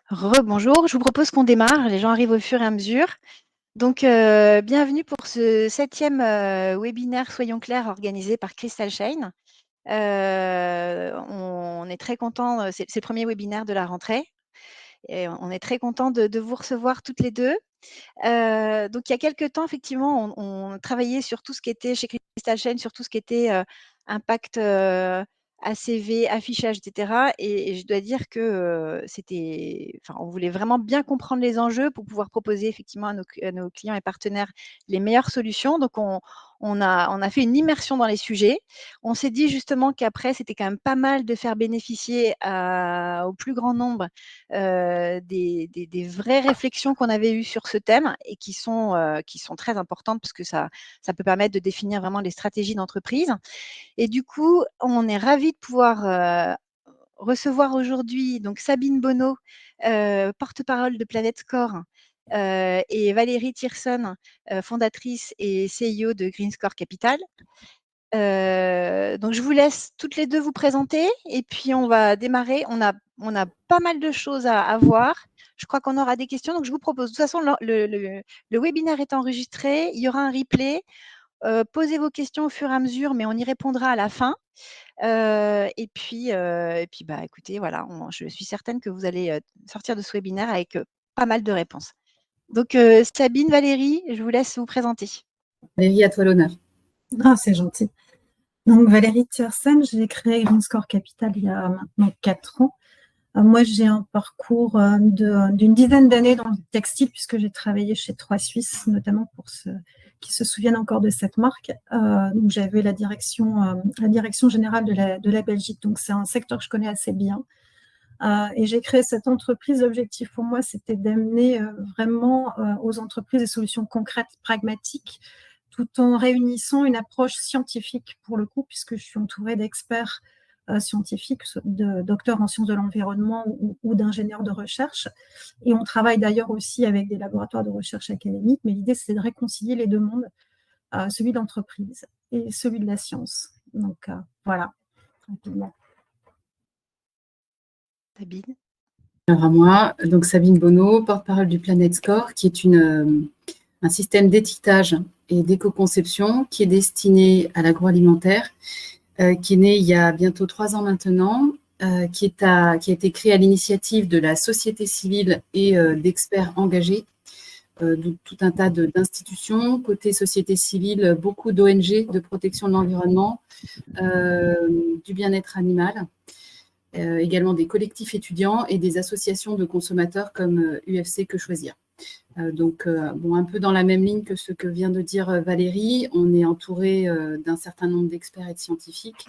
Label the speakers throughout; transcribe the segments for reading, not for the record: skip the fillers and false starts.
Speaker 1: Rebonjour, je vous propose qu'on démarre, les gens arrivent au fur et à mesure. Donc, bienvenue pour ce 7e webinaire Soyons clairs organisé par Crystal Shane. On est très content, c'est le premier webinaire de la rentrée et on est très content de vous recevoir toutes les deux. Donc il y a quelques temps, effectivement, on travaillait sur tout ce qui était chez Crystal Shane, sur tout ce qui était impact ACV, affichage, etc. Et je dois dire que on voulait vraiment bien comprendre les enjeux pour pouvoir proposer effectivement à nos clients et partenaires les meilleures solutions. Donc on a fait une immersion dans les sujets. On s'est dit justement qu'après, c'était quand même pas mal de faire bénéficier au plus grand nombre des vraies réflexions qu'on avait eues sur ce thème et qui sont très importantes parce que ça peut permettre de définir vraiment les stratégies d'entreprise. Et du coup, on est ravis de pouvoir recevoir aujourd'hui donc Sabine Bonneau, porte-parole de Planète Score, et Valérie Thierson, fondatrice et CEO de Green Score Capital. Donc je vous laisse toutes les deux vous présenter et puis on va démarrer. On a pas mal de choses à voir. Je crois qu'on aura des questions. Donc je vous propose, de toute façon, le webinaire est enregistré. Il y aura un replay. Posez vos questions au fur et à mesure, mais on y répondra à la fin. Et puis, bah, écoutez, voilà, je suis certaine que vous allez sortir de ce webinaire avec pas mal de réponses. Donc Sabine, Valérie, je vous laisse vous présenter.
Speaker 2: Valérie, à toi l'honneur.
Speaker 3: Ah, c'est gentil. Donc, Valérie Thiersen, j'ai créé Green Score Capital il y a maintenant 4 ans. Moi, j'ai un parcours d'une dizaine d'années dans le textile, puisque j'ai travaillé chez Trois Suisses, notamment pour ceux qui se souviennent encore de cette marque. Donc, j'avais la direction générale de la Belgique. Donc, c'est un secteur que je connais assez bien. Et j'ai créé cette entreprise. L'objectif pour moi, c'était d'amener vraiment aux entreprises des solutions concrètes, pragmatiques, tout en réunissant une approche scientifique pour le coup, puisque je suis entourée d'experts scientifiques, de docteurs en sciences de l'environnement ou d'ingénieurs de recherche. Et on travaille d'ailleurs aussi avec des laboratoires de recherche académiques, mais l'idée, c'est de réconcilier les deux mondes, celui de l'entreprise et celui de la science. Donc, voilà, rapidement.
Speaker 1: Sabine.
Speaker 2: Alors à moi, donc Sabine Bonneau, porte-parole du Planète Score, qui est un système d'étiquetage et d'éco-conception qui est destiné à l'agroalimentaire, qui est né il y a bientôt 3 ans maintenant, qui a été créé à l'initiative de la société civile et d'experts engagés, de tout un tas d'institutions. Côté société civile, beaucoup d'ONG de protection de l'environnement, du bien-être animal. Également des collectifs étudiants et des associations de consommateurs comme UFC Que Choisir. Donc, un peu dans la même ligne que ce que vient de dire Valérie, on est entouré d'un certain nombre d'experts et de scientifiques.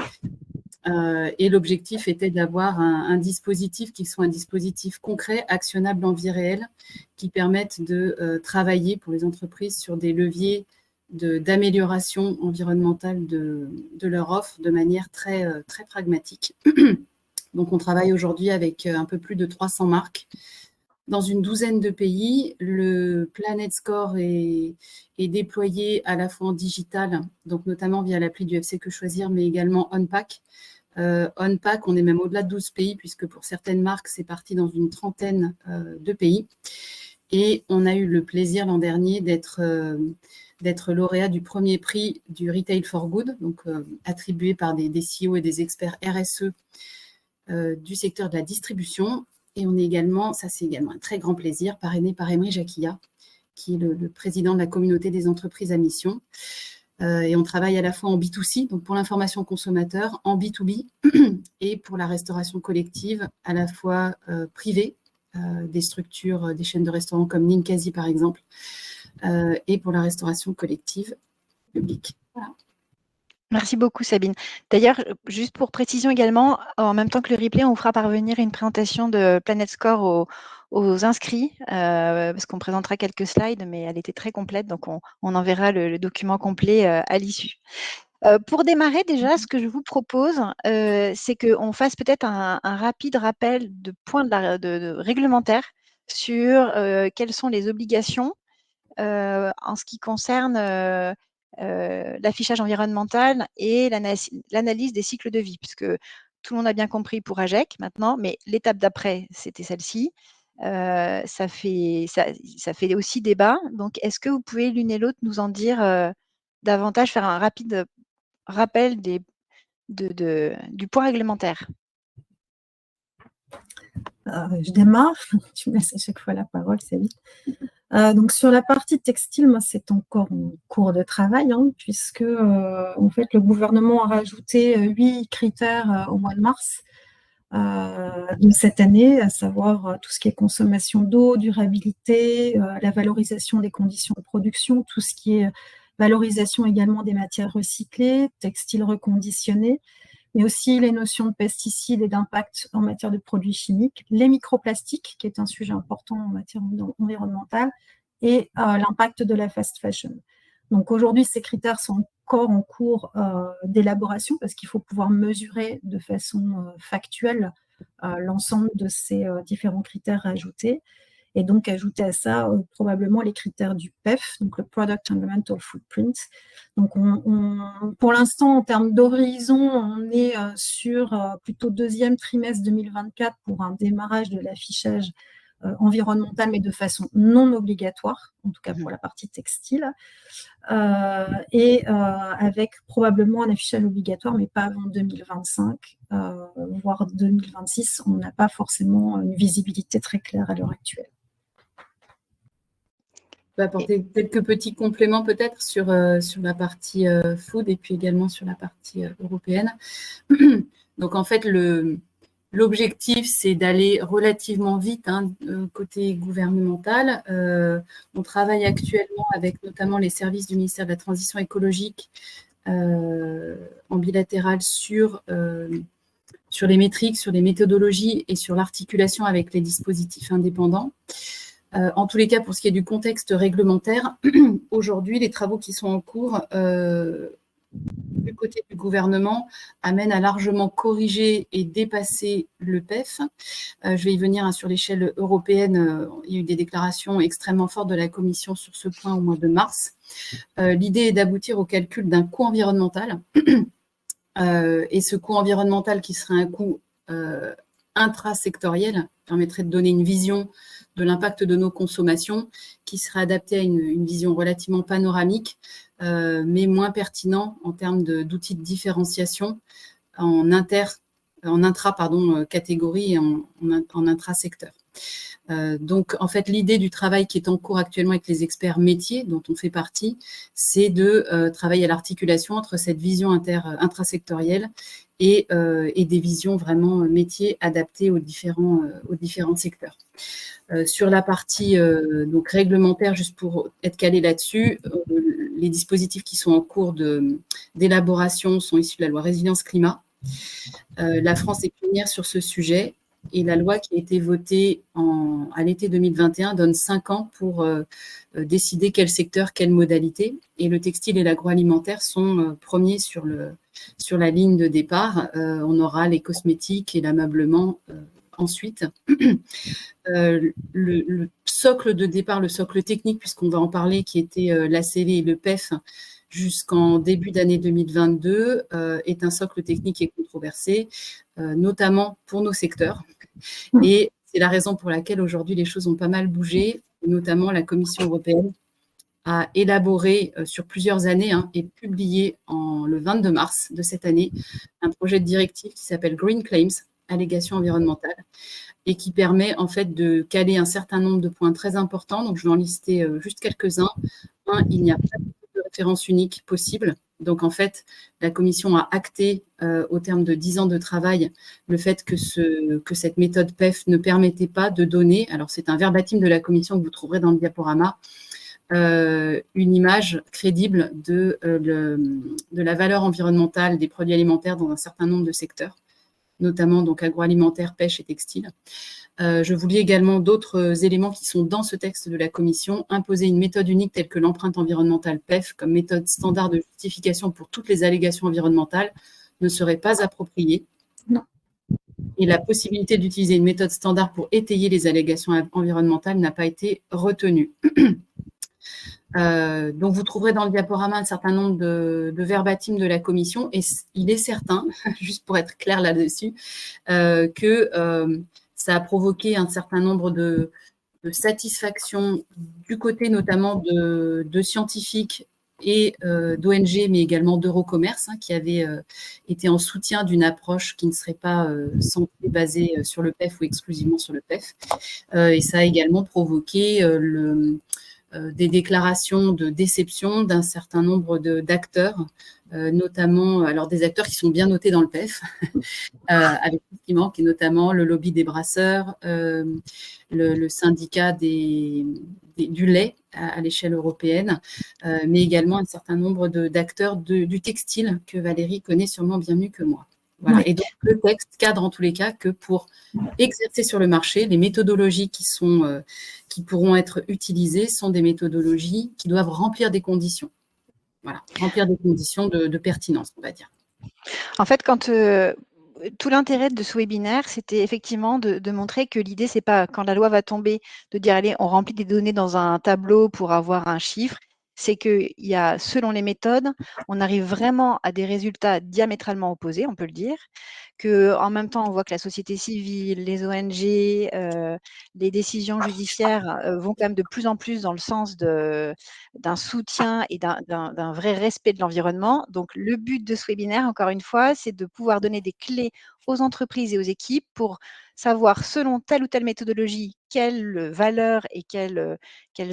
Speaker 2: Et l'objectif était d'avoir un dispositif qui soit un dispositif concret, actionnable en vie réelle, qui permette de travailler pour les entreprises sur des leviers d'amélioration environnementale de leur offre de manière très, très pragmatique. Donc, on travaille aujourd'hui avec un peu plus de 300 marques dans une douzaine de pays. Le Planète Score est déployé à la fois en digital, donc notamment via l'appli du FC Que Choisir, mais également OnPack. OnPack, on est même au-delà de 12 pays, puisque pour certaines marques, c'est parti dans une trentaine de pays. Et on a eu le plaisir l'an dernier d'être lauréat du premier prix du Retail for Good, donc attribué par des CEO et des experts RSE du secteur de la distribution. Et on est également, ça c'est également un très grand plaisir, parrainé par Emery Jacquilla, qui est le président de la communauté des entreprises à mission. Et on travaille à la fois en B2C, donc pour l'information consommateur, en B2B, et pour la restauration collective, à la fois privée, des structures, des chaînes de restaurants comme Ninkasi par exemple, et pour la restauration collective publique. Voilà.
Speaker 1: Merci beaucoup, Sabine. D'ailleurs, juste pour précision également, en même temps que le replay, on vous fera parvenir une présentation de Planète Score aux inscrits, parce qu'on présentera quelques slides, mais elle était très complète, donc on enverra le document complet à l'issue. Pour démarrer, déjà, ce que je vous propose, c'est qu'on fasse peut-être un rapide rappel de points de réglementaires sur quelles sont les obligations en ce qui concerne l'affichage environnemental et l'analyse des cycles de vie, puisque tout le monde a bien compris pour AGEC maintenant, mais l'étape d'après, c'était celle-ci. ça fait aussi débat. Donc, est-ce que vous pouvez l'une et l'autre nous en dire davantage, faire un rapide rappel du poids réglementaire?
Speaker 3: Je démarre, tu me laisses à chaque fois la parole, c'est vite. Donc sur la partie textile, moi c'est encore en cours de travail, hein, puisque en fait le gouvernement a rajouté 8 critères au mois de mars de cette année, à savoir tout ce qui est consommation d'eau, durabilité, la valorisation des conditions de production, tout ce qui est valorisation également des matières recyclées, textiles reconditionnés, mais aussi les notions de pesticides et d'impact en matière de produits chimiques, les microplastiques, qui est un sujet important en matière environnementale, et l'impact de la fast fashion. Donc aujourd'hui, ces critères sont encore en cours d'élaboration parce qu'il faut pouvoir mesurer de façon factuelle l'ensemble de ces différents critères ajoutés. Et donc, ajouter à ça probablement les critères du PEF, donc le Product Environmental Footprint. Donc, pour l'instant, en termes d'horizon, on est sur plutôt deuxième trimestre 2024 pour un démarrage de l'affichage environnemental, mais de façon non obligatoire, en tout cas pour la partie textile, et avec probablement un affichage obligatoire, mais pas avant 2025, voire 2026. On n'a pas forcément une visibilité très claire à l'heure actuelle.
Speaker 2: Je peux apporter quelques petits compléments peut-être sur la partie food et puis également sur la partie européenne. Donc en fait, l'objectif, c'est d'aller relativement vite côté gouvernemental. On travaille actuellement avec notamment les services du ministère de la Transition écologique en bilatéral sur les métriques, sur les méthodologies et sur l'articulation avec les dispositifs indépendants. En tous les cas, pour ce qui est du contexte réglementaire, aujourd'hui, les travaux qui sont en cours du côté du gouvernement amènent à largement corriger et dépasser le PEF. Je vais y venir sur l'échelle européenne. Il y a eu des déclarations extrêmement fortes de la Commission sur ce point au mois de mars. L'idée est d'aboutir au calcul d'un coût environnemental. Et ce coût environnemental qui serait un coût intrasectoriel permettrait de donner une vision de l'impact de nos consommations qui serait adapté à une vision relativement panoramique, mais moins pertinent en termes d'outils de différenciation en intra-catégorie et en intrasecteur. Donc, en fait, l'idée du travail qui est en cours actuellement avec les experts métiers, dont on fait partie, c'est de travailler à l'articulation entre cette vision intrasectorielle et des visions vraiment métiers adaptées aux différents secteurs. Sur la partie donc réglementaire, juste pour être calé là-dessus, les dispositifs qui sont en cours d'élaboration sont issus de la loi Résilience Climat. La France est pionnière sur ce sujet et la loi qui a été votée à l'été 2021 donne 5 ans pour décider quel secteur, quelle modalité. Et le textile et l'agroalimentaire sont premiers sur la ligne de départ. On aura les cosmétiques et l'ameublement ensuite. Le socle de départ, le socle technique, puisqu'on va en parler, qui était l'ACV et le PEF jusqu'en début d'année 2022, est un socle technique et controversé, notamment pour nos secteurs. Et c'est la raison pour laquelle aujourd'hui les choses ont pas mal bougé, notamment la Commission européenne a élaboré sur plusieurs années et publié le 22 mars de cette année un projet de directive qui s'appelle Green Claims, allégations environnementales, et qui permet en fait de caler un certain nombre de points très importants. Donc, je vais en lister juste quelques-uns. Il n'y a pas de référence unique possible. Donc, en fait, la Commission a acté, au terme de 10 ans de travail, le fait que cette méthode PEF ne permettait pas de donner, alors c'est un verbatim de la Commission que vous trouverez dans le diaporama, une image crédible de la valeur environnementale des produits alimentaires dans un certain nombre de secteurs, notamment donc agroalimentaire, pêche et textile. Je vous lis également d'autres éléments qui sont dans ce texte de la Commission. Imposer une méthode unique telle que l'empreinte environnementale PEF comme méthode standard de justification pour toutes les allégations environnementales ne serait pas appropriée.
Speaker 3: Non.
Speaker 2: Et la possibilité d'utiliser une méthode standard pour étayer les allégations environnementales n'a pas été retenue. Donc, vous trouverez dans le diaporama un certain nombre de verbatim de la Commission et il est certain, juste pour être clair là-dessus, que ça a provoqué un certain nombre de satisfaction du côté notamment de scientifiques et d'ONG, mais également d'Eurocommerce, qui avaient été en soutien d'une approche qui ne serait pas santé basée sur le PEF ou exclusivement sur le PEF. Et ça a également provoqué des déclarations de déception d'un certain nombre d'acteurs, notamment alors des acteurs qui sont bien notés dans le PEF, avec tout ce qui manque, et notamment le lobby des brasseurs, le syndicat du lait à l'échelle européenne, mais également un certain nombre d'acteurs du textile que Valérie connaît sûrement bien mieux que moi. Voilà. Oui. Et donc, le texte cadre en tous les cas que pour exercer sur le marché, les méthodologies qui pourront être utilisées sont des méthodologies qui doivent remplir des conditions. Voilà, remplir des conditions de pertinence, on va dire.
Speaker 1: En fait, tout l'intérêt de ce webinaire, c'était effectivement de montrer que l'idée, c'est pas quand la loi va tomber, de dire allez, on remplit des données dans un tableau pour avoir un chiffre. C'est qu'il y a, selon les méthodes, on arrive vraiment à des résultats diamétralement opposés, on peut le dire, qu'en même temps, on voit que la société civile, les ONG, les décisions judiciaires vont quand même de plus en plus dans le sens d'un soutien et d'un vrai respect de l'environnement. Donc, le but de ce webinaire, encore une fois, c'est de pouvoir donner des clés aux entreprises et aux équipes pour savoir, selon telle ou telle méthodologie, quelles valeurs et quels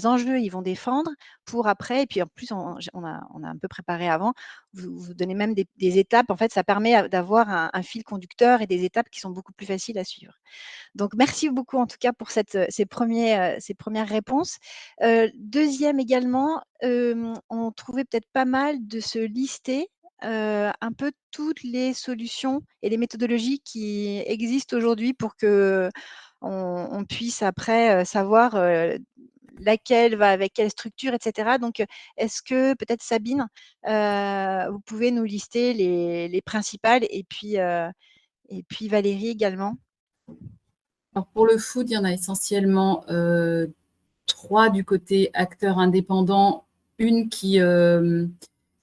Speaker 1: enjeux ils vont défendre pour après, et puis en plus, on a un peu préparé avant, vous donnez même des étapes. En fait, ça permet d'avoir un fil conducteur et des étapes qui sont beaucoup plus faciles à suivre. Donc, merci beaucoup en tout cas pour ces premières réponses. Deuxième également, on trouvait peut-être pas mal de se lister un peu toutes les solutions et les méthodologies qui existent aujourd'hui pour qu'on puisse après savoir laquelle va avec quelle structure, etc. Donc, est-ce que peut-être Sabine, vous pouvez nous lister les principales et puis Valérie également?
Speaker 2: Alors pour le food, il y en a essentiellement 3 du côté acteurs indépendants, une qui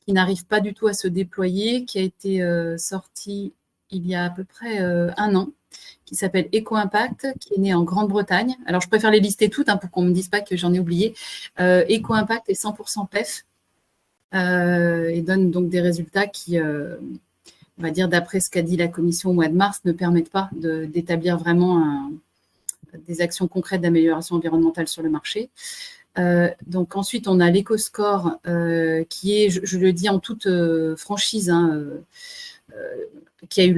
Speaker 2: n'arrive pas du tout à se déployer, qui a été sortie il y a à peu près 1 an, qui s'appelle EcoImpact, qui est née en Grande-Bretagne. Alors, je préfère les lister toutes pour qu'on ne me dise pas que j'en ai oublié. EcoImpact est 100% PEF et donne donc des résultats qui, on va dire, d'après ce qu'a dit la Commission au mois de mars, ne permettent pas d'établir vraiment des actions concrètes d'amélioration environnementale sur le marché. Donc ensuite, on a l'EcoScore qui est, je le dis en toute franchise, qui a eu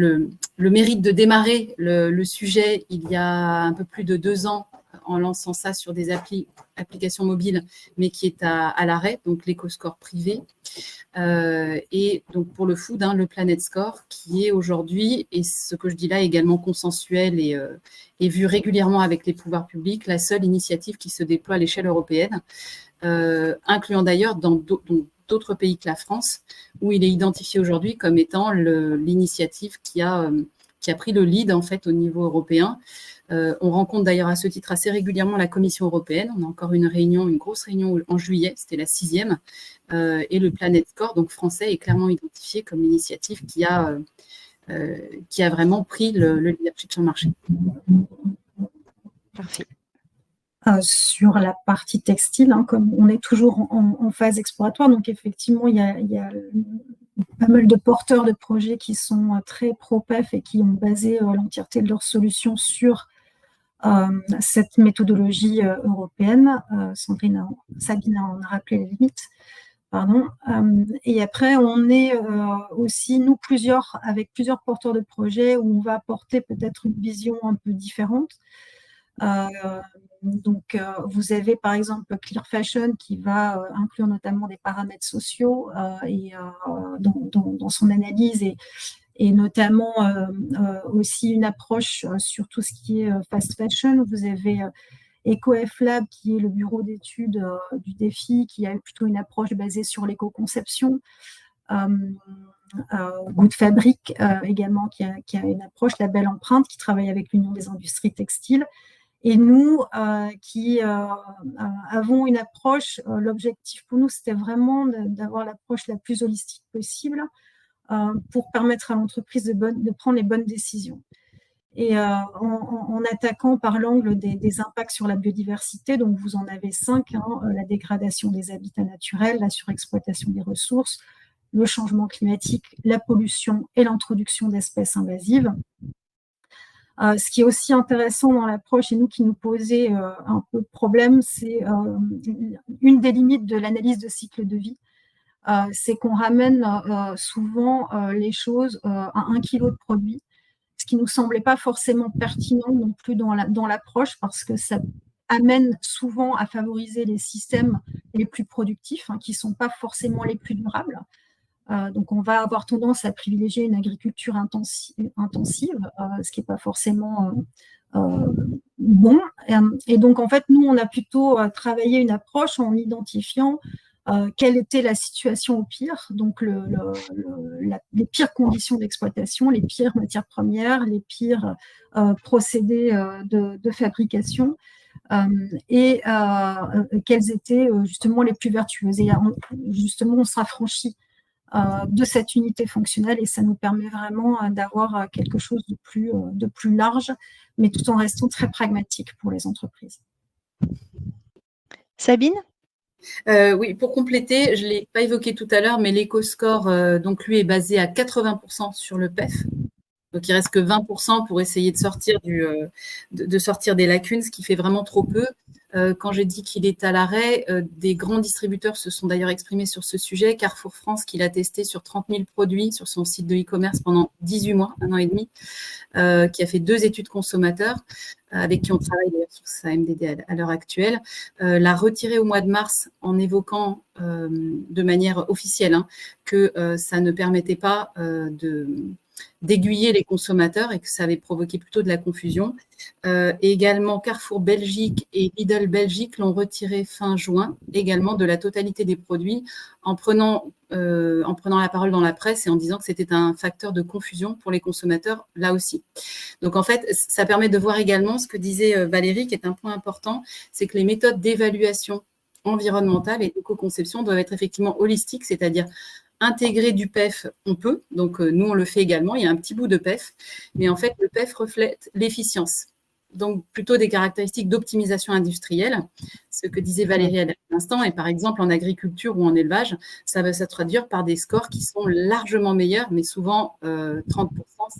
Speaker 2: le mérite de démarrer le sujet il y a un peu plus de 2 ans en lançant ça sur des applications mobiles, mais qui est à l'arrêt, donc l'EcoScore privé. Et donc pour le food, le Planet Score, qui est aujourd'hui, et ce que je dis là est également consensuel et vu régulièrement avec les pouvoirs publics, la seule initiative qui se déploie à l'échelle européenne, incluant d'ailleurs dans d'autres pays que la France, où il est identifié aujourd'hui comme étant l'initiative qui a pris le lead en fait au niveau européen. On rencontre d'ailleurs à ce titre assez régulièrement la Commission européenne. On a encore une grosse réunion en juillet, c'était la 6e, et le Planet Score, donc français, est clairement identifié comme l'initiative qui a vraiment pris le leadership sur le marché.
Speaker 1: Parfait.
Speaker 3: Sur la partie textile, comme on est toujours en phase exploratoire, donc effectivement, il y a pas mal de porteurs de projets qui sont très pro-PEF et qui ont basé l'entièreté de leurs solutions sur cette méthodologie européenne. Sabine en a rappelé les limites. Pardon. Et après, on est aussi, nous, avec plusieurs porteurs de projets où on va apporter peut-être une vision un peu différente. Donc, vous avez par exemple Clear Fashion qui va inclure notamment des paramètres sociaux dans son analyse et notamment aussi une approche sur tout ce qui est fast fashion. Vous avez EcoF Lab qui est le bureau d'études du défi qui a plutôt une approche basée sur l'éco-conception. Good Fabric également qui a une approche, la belle empreinte, qui travaille avec l'Union des industries textiles. Et nous, qui avons une approche, l'objectif pour nous, c'était vraiment d'avoir l'approche la plus holistique possible pour permettre à l'entreprise de prendre les bonnes décisions. et en attaquant par l'angle des impacts sur la biodiversité. Donc, vous en avez 5, hein, la dégradation des habitats naturels, la surexploitation des ressources, le changement climatique, la pollution et l'introduction d'espèces invasives. Ce qui est aussi intéressant dans l'approche et qui nous posait un peu de problème, c'est une des limites de l'analyse de cycle de vie, c'est qu'on ramène souvent les choses à 1 kilo de produit, ce qui ne nous semblait pas forcément pertinent non plus dans l'approche, parce que ça amène souvent à favoriser les systèmes les plus productifs, hein, qui ne sont pas forcément les plus durables. Donc, on va avoir tendance à privilégier une agriculture intensive, ce qui n'est pas forcément bon. Et donc, en fait, nous, on a plutôt travaillé une approche en identifiant quelle était la situation au pire, donc les pires conditions d'exploitation, les pires matières premières, les pires procédés de fabrication, et quelles étaient justement les plus vertueuses. Et justement, on s'affranchit de cette unité fonctionnelle, et ça nous permet vraiment d'avoir quelque chose de plus large, mais tout en restant très pragmatique pour les entreprises.
Speaker 1: Sabine ?
Speaker 2: Oui, pour compléter, je ne l'ai pas évoqué tout à l'heure, mais l'EcoScore, donc lui, est basé à 80% sur le PEF. Donc, il ne reste que 20% pour essayer de sortir, de sortir des lacunes, ce qui fait vraiment trop peu. Quand j'ai dit qu'il est à l'arrêt, des grands distributeurs se sont d'ailleurs exprimés sur ce sujet. Carrefour France, qui l'a testé sur 30 000 produits sur son site de e-commerce pendant 18 mois, 1 an et demi, qui a fait 2 études consommateurs, avec qui on travaille d'ailleurs sur sa MDD à l'heure actuelle, l'a retiré au mois de mars en évoquant de manière officielle que ça ne permettait pas d'aiguiller les consommateurs et que ça avait provoqué plutôt de la confusion. Et également, Carrefour Belgique et Lidl Belgique l'ont retiré fin juin, également de la totalité des produits, en prenant la parole dans la presse et en disant que c'était un facteur de confusion pour les consommateurs, là aussi. Donc, en fait, ça permet de voir également ce que disait Valérie, qui est un point important, c'est que les méthodes d'évaluation environnementale et d'éco-conception doivent être effectivement holistiques, c'est-à-dire intégrer du PEF, on peut, donc nous on le fait également, il y a un petit bout de PEF, mais en fait le PEF reflète l'efficience, donc plutôt des caractéristiques d'optimisation industrielle, ce que disait Valérie à l'instant, et par exemple en agriculture ou en élevage, ça va se traduire par des scores qui sont largement meilleurs, mais souvent 30%,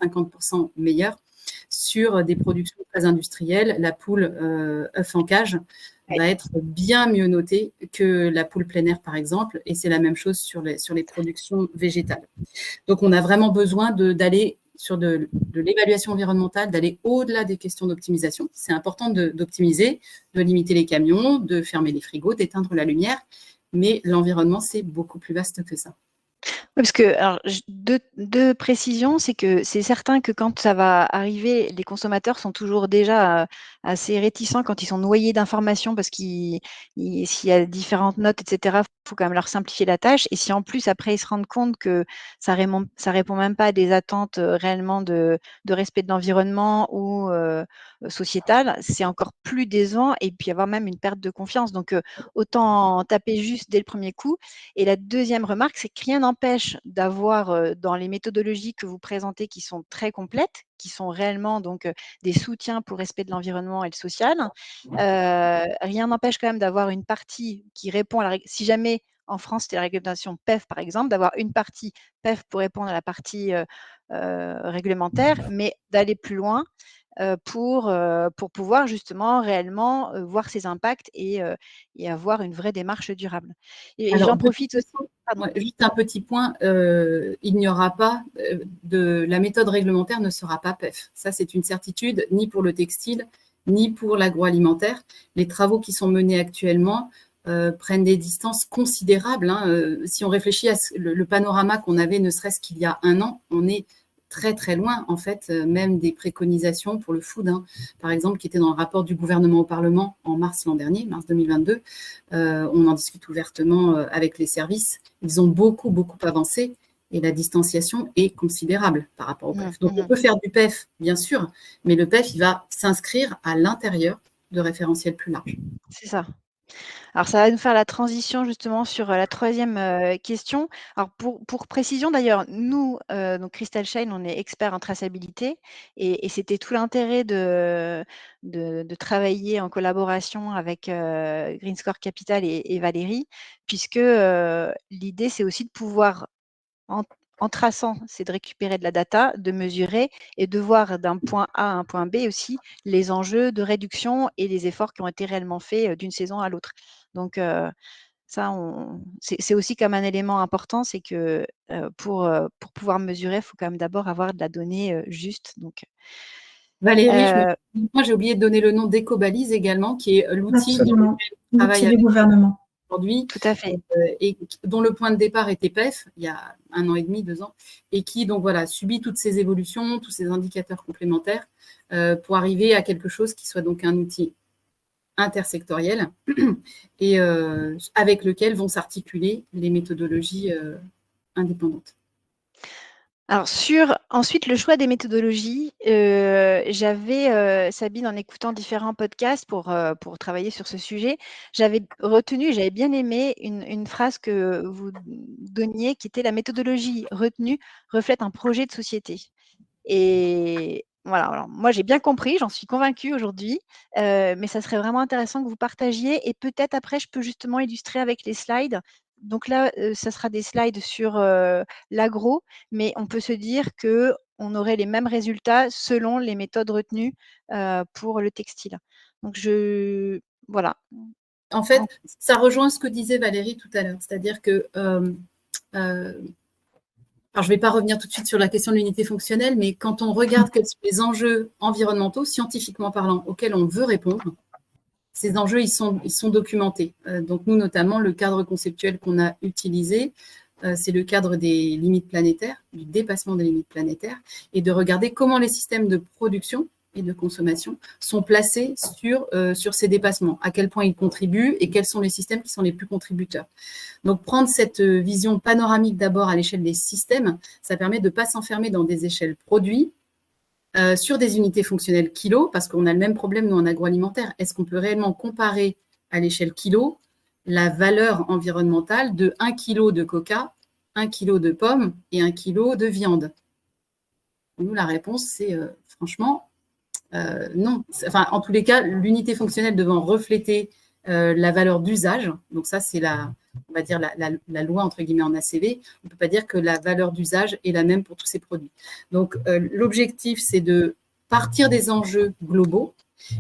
Speaker 2: 50% meilleurs sur des productions très industrielles. La poule œuf en cage va être bien mieux notée que la poule plein air, par exemple, et c'est la même chose sur les productions végétales. Donc, on a vraiment besoin d'aller sur de l'évaluation environnementale, d'aller au-delà des questions d'optimisation. C'est important d'optimiser, de limiter les camions, de fermer les frigos, d'éteindre la lumière, mais l'environnement, c'est beaucoup plus vaste que ça.
Speaker 1: Oui, parce que, alors, deux précisions, c'est que c'est certain que quand ça va arriver, les consommateurs sont toujours déjà assez réticents quand ils sont noyés d'informations, parce s'il y a différentes notes, etc., il faut quand même leur simplifier la tâche. Et si en plus, après, ils se rendent compte que ça répond même pas à des attentes réellement de respect de l'environnement ou sociétal, c'est encore plus décevant, et puis avoir même une perte de confiance. Donc, autant taper juste dès le premier coup. Et la deuxième remarque, c'est que rien n'empêche d'avoir dans les méthodologies que vous présentez, qui sont très complètes, qui sont réellement donc des soutiens pour le respect de l'environnement et le social, rien n'empêche quand même d'avoir une partie qui répond à si jamais en France c'était la réglementation PEF par exemple, d'avoir une partie PEF pour répondre à la partie réglementaire, mais d'aller plus loin pour pouvoir justement réellement voir ses impacts et avoir une vraie démarche durable. Et
Speaker 2: Alors,
Speaker 1: j'en profite aussi.
Speaker 2: Ouais, juste un petit point, il n'y aura pas la méthode réglementaire ne sera pas PEF. Ça, c'est une certitude, ni pour le textile, ni pour l'agroalimentaire. Les travaux qui sont menés actuellement prennent des distances considérables. Si on réfléchit à le panorama qu'on avait, ne serait-ce qu'il y a 1 an, on est très très loin, en fait, même des préconisations pour le food, par exemple, qui était dans le rapport du gouvernement au Parlement en mars l'an dernier, mars 2022. On en discute ouvertement avec les services. Ils ont beaucoup, beaucoup avancé et la distanciation est considérable par rapport au PEF. Donc, on peut faire du PEF, bien sûr, mais le PEF, il va s'inscrire à l'intérieur de référentiels plus larges.
Speaker 1: C'est ça. Alors, ça va nous faire la transition justement sur la troisième question. Alors, pour précision d'ailleurs, nous, donc Crystal Shine, on est expert en traçabilité et c'était tout l'intérêt de travailler en collaboration avec Green Score Capital et Valérie, puisque l'idée, c'est aussi de pouvoir, en traçant, c'est de récupérer de la data, de mesurer et de voir d'un point A à un point B aussi les enjeux de réduction et les efforts qui ont été réellement faits d'une saison à l'autre. Donc, ça, c'est aussi comme un élément important, c'est que pour pouvoir mesurer, il faut quand même d'abord avoir de la donnée juste. Donc,
Speaker 2: Valérie,
Speaker 1: euh,
Speaker 2: moi j'ai oublié de donner le nom d'EcoBalise également, qui est l'outil sur
Speaker 3: Absolument.
Speaker 2: lequel on travaille
Speaker 3: L'outil du gouvernement.
Speaker 2: aujourd'hui,
Speaker 1: tout à fait.
Speaker 2: et dont le point de départ était PEF, il y a 1 an et demi, 2 ans, et qui donc voilà subit toutes ces évolutions, tous ces indicateurs complémentaires pour arriver à quelque chose qui soit donc un outil intersectoriel et avec lequel vont s'articuler les méthodologies indépendantes.
Speaker 1: Alors ensuite le choix des méthodologies, j'avais, Sabine, en écoutant différents podcasts pour travailler sur ce sujet, j'avais bien aimé une phrase que vous donniez qui était: «La méthodologie retenue reflète un projet de société». Et voilà, alors moi j'ai bien compris, j'en suis convaincue aujourd'hui, mais ça serait vraiment intéressant que vous partagiez et peut-être après je peux justement illustrer avec les slides. Donc là, ça sera des slides sur, l'agro, mais on peut se dire qu'on aurait les mêmes résultats selon les méthodes retenues, pour le textile. Donc voilà.
Speaker 2: En fait, ça rejoint ce que disait Valérie tout à l'heure, c'est-à-dire que alors, je ne vais pas revenir tout de suite sur la question de l'unité fonctionnelle, mais quand on regarde quels sont les enjeux environnementaux, scientifiquement parlant, auxquels on veut répondre, ces enjeux, ils sont documentés. Donc, nous, notamment, le cadre conceptuel qu'on a utilisé, c'est le cadre des limites planétaires, du dépassement des limites planétaires, et de regarder comment les systèmes de production et de consommation sont placés sur ces dépassements, à quel point ils contribuent et quels sont les systèmes qui sont les plus contributeurs. Donc, prendre cette vision panoramique d'abord à l'échelle des systèmes, ça permet de ne pas s'enfermer dans des échelles produits, sur des unités fonctionnelles kilo, parce qu'on a le même problème, nous, en agroalimentaire. Est-ce qu'on peut réellement comparer à l'échelle kilo la valeur environnementale de 1 kilo de coca, 1 kilo de pommes et 1 kilo de viande? Nous, la réponse, c'est franchement non. Enfin, en tous les cas, l'unité fonctionnelle devant refléter la valeur d'usage. Donc ça, c'est on va dire la loi entre guillemets en ACV. On ne peut pas dire que la valeur d'usage est la même pour tous ces produits. Donc l'objectif, c'est de partir des enjeux globaux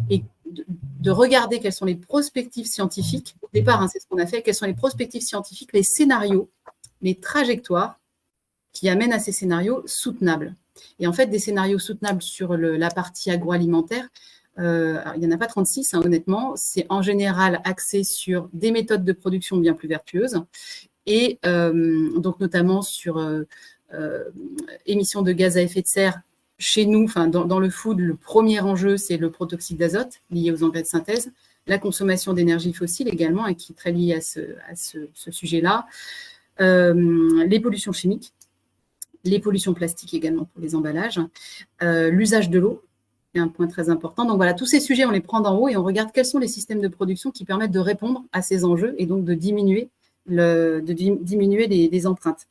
Speaker 2: et de regarder quelles sont les prospectives scientifiques. Au départ, hein, c'est ce qu'on a fait. Quelles sont les prospectives scientifiques, les scénarios, les trajectoires qui amènent à ces scénarios soutenables. Et en fait, des scénarios soutenables sur la partie agroalimentaire, il n'y en a pas 36, hein, honnêtement. C'est en général axé sur des méthodes de production bien plus vertueuses et donc notamment sur émissions de gaz à effet de serre. Chez nous, dans le food, le premier enjeu, c'est le protoxyde d'azote lié aux engrais de synthèse, la consommation d'énergie fossile également, et qui est très liée à ce sujet-là, les pollutions chimiques, les pollutions plastiques également pour les emballages, l'usage de l'eau est un point très important. Donc voilà, tous ces sujets, on les prend d'en haut et on regarde quels sont les systèmes de production qui permettent de répondre à ces enjeux et donc de diminuer les empreintes.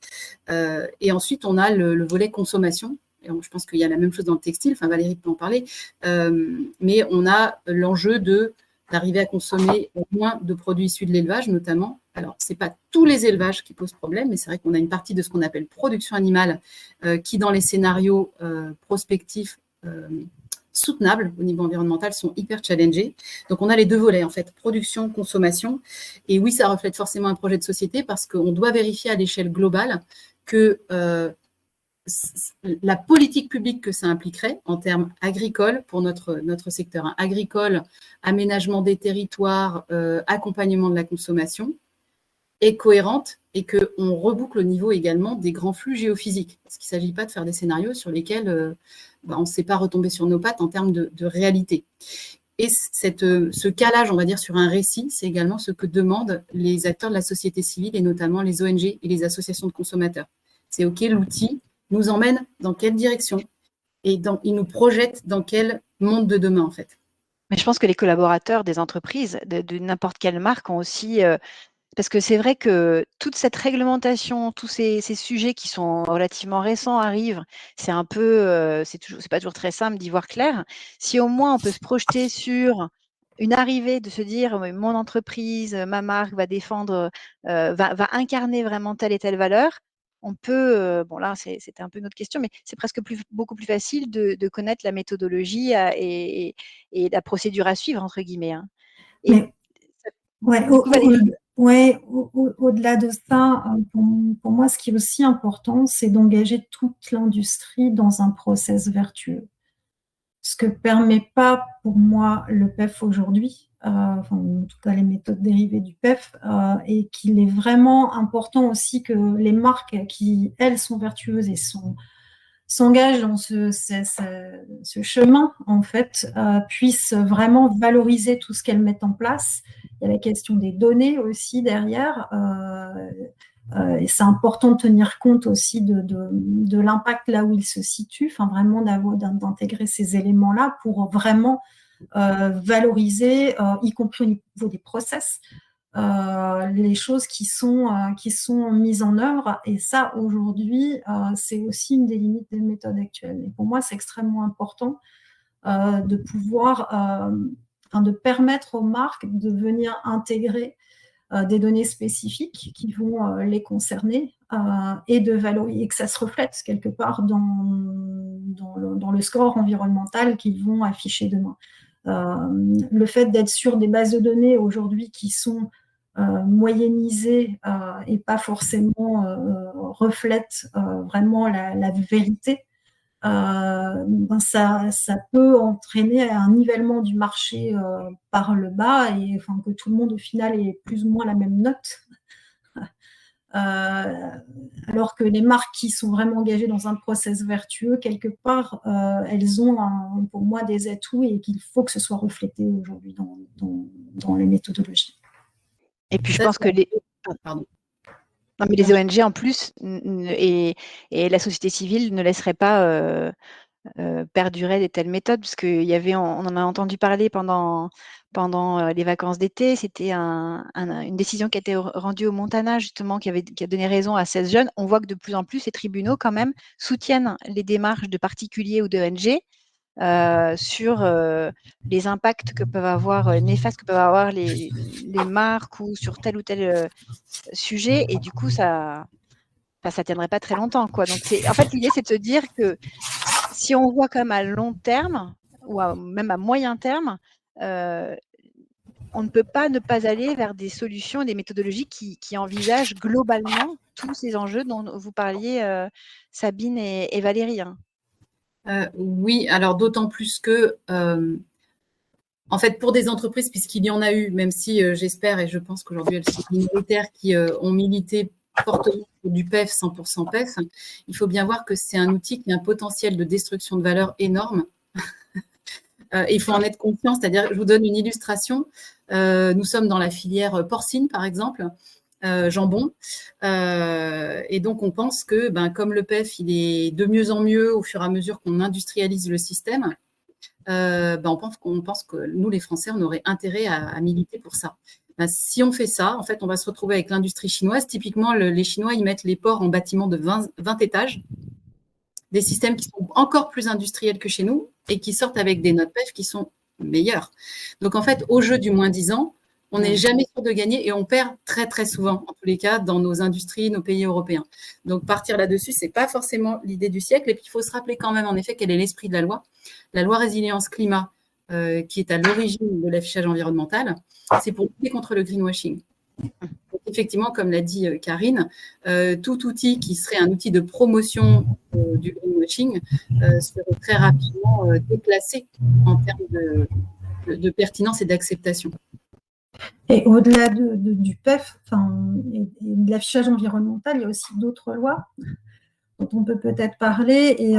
Speaker 2: Et ensuite, on a le volet consommation. Et je pense qu'il y a la même chose dans le textile, enfin Valérie peut en parler, mais on a l'enjeu d'arriver à consommer moins de produits issus de l'élevage, notamment. Alors, ce n'est pas tous les élevages qui posent problème, mais c'est vrai qu'on a une partie de ce qu'on appelle production animale qui, dans les scénarios prospectifs soutenables au niveau environnemental, sont hyper challengés. Donc, on a les deux volets, en fait, production, consommation. Et oui, ça reflète forcément un projet de société parce qu'on doit vérifier à l'échelle globale que la politique publique que ça impliquerait en termes agricoles pour notre secteur, hein, agricole, aménagement des territoires, accompagnement de la consommation, est cohérente et qu'on reboucle au niveau également des grands flux géophysiques. Parce qu'il ne s'agit pas de faire des scénarios sur lesquels on ne sait pas retomber sur nos pattes en termes de réalité. Et ce calage, on va dire, sur un récit, c'est également ce que demandent les acteurs de la société civile et notamment les ONG et les associations de consommateurs. C'est OK, l'outil nous emmène dans quelle direction et il nous projette dans quel monde de demain, en fait.
Speaker 1: Mais je pense que les collaborateurs des entreprises, de n'importe quelle marque, ont aussi, parce que c'est vrai que toute cette réglementation, tous ces sujets qui sont relativement récents arrivent. C'est un peu, c'est pas toujours très simple d'y voir clair. Si au moins on peut se projeter sur une arrivée, de se dire: «Mon entreprise, ma marque va défendre, va incarner vraiment telle et telle valeur», on peut, bon là, c'était un peu une autre question, mais c'est presque beaucoup plus facile de connaître la méthodologie, et la «procédure à suivre» entre guillemets, hein. Et
Speaker 3: Mais
Speaker 1: ça
Speaker 3: ouais,
Speaker 1: du coup Valérie?
Speaker 3: au-delà de ça, pour moi, ce qui est aussi important, c'est d'engager toute l'industrie dans un process vertueux. Ce que permet pas pour moi le PEF aujourd'hui, enfin, en tout cas les méthodes dérivées du PEF, et qu'il est vraiment important aussi que les marques qui, elles, sont vertueuses et s'engagent dans ce chemin, en fait, puissent vraiment valoriser tout ce qu'elles mettent en place. Il y a la question des données aussi derrière, et c'est important de tenir compte aussi de l'impact là où il se situe, enfin vraiment d'intégrer ces éléments-là pour vraiment valoriser, y compris au niveau des process, les choses qui sont mises en œuvre. Et ça, aujourd'hui, c'est aussi une des limites des méthodes actuelles. Et pour moi, c'est extrêmement important de pouvoir, de permettre aux marques de venir intégrer des données spécifiques qui vont les concerner, et de valoriser, et que ça se reflète quelque part dans le score environnemental qu'ils vont afficher demain. Le fait d'être sur des bases de données aujourd'hui qui sont moyennisées et pas forcément reflètent vraiment la vérité, ça peut entraîner un nivellement du marché par le bas, et enfin, que tout le monde au final ait plus ou moins la même note. Alors que les marques qui sont vraiment engagées dans un process vertueux, quelque part, elles ont pour moi des atouts, et qu'il faut que ce soit reflété aujourd'hui dans les méthodologies.
Speaker 1: Et puis je pense que les
Speaker 2: Pardon.
Speaker 1: non, mais les ONG en plus et la société civile ne laisseraient pas perdurer de telles méthodes, parce qu'il y avait, on en a entendu parler pendant les vacances d'été. C'était une décision qui a été rendue au Montana, justement, qui a donné raison à 16 jeunes. On voit que de plus en plus, ces tribunaux, quand même, soutiennent les démarches de particuliers ou d'ONG sur les impacts que peuvent avoir, néfastes que peuvent avoir les marques, ou sur tel ou tel sujet. Et du coup, ça tiendrait pas très longtemps, quoi. Donc, en fait, l'idée, c'est de se dire que si on voit quand même à long terme, ou même à moyen terme, on ne peut pas ne pas aller vers des solutions, des méthodologies qui envisagent globalement tous ces enjeux dont vous parliez, Sabine et Valérie, hein.
Speaker 2: Oui, alors d'autant plus que, en fait, pour des entreprises, puisqu'il y en a eu, même si j'espère et je pense qu'aujourd'hui elles sont minoritaires, qui ont milité fortement pour du PEF, 100% PEF, il faut bien voir que c'est un outil qui a un potentiel de destruction de valeur énorme. Il faut en être conscient, c'est-à-dire, je vous donne une illustration. Nous sommes dans la filière porcine, par exemple, jambon. Et donc, on pense que, comme le PEF, il est de mieux en mieux au fur et à mesure qu'on industrialise le système, on pense que nous, les Français, on aurait intérêt à militer pour ça. Si on fait ça, en fait, on va se retrouver avec l'industrie chinoise. Typiquement, les Chinois, ils mettent les porcs en bâtiments de 20 étages, des systèmes qui sont encore plus industriels que chez nous et qui sortent avec des notes PEF qui sont meilleures. Donc, en fait, au jeu du moins 10 ans, on n'est jamais sûr de gagner, et on perd très, très souvent, en tous les cas, dans nos industries, nos pays européens. Donc, partir là-dessus, ce n'est pas forcément l'idée du siècle. Et puis, il faut se rappeler quand même, en effet, quel est l'esprit de la loi. La loi résilience climat, qui est à l'origine de l'affichage environnemental, c'est pour lutter contre le greenwashing. Donc, effectivement, comme l'a dit Karine, tout outil qui serait un outil de promotion du greenwashing serait très rapidement déplacé en termes de pertinence et d'acceptation.
Speaker 3: Et au-delà du PEF, et de l'affichage environnemental, il y a aussi d'autres lois dont on peut peut-être parler, et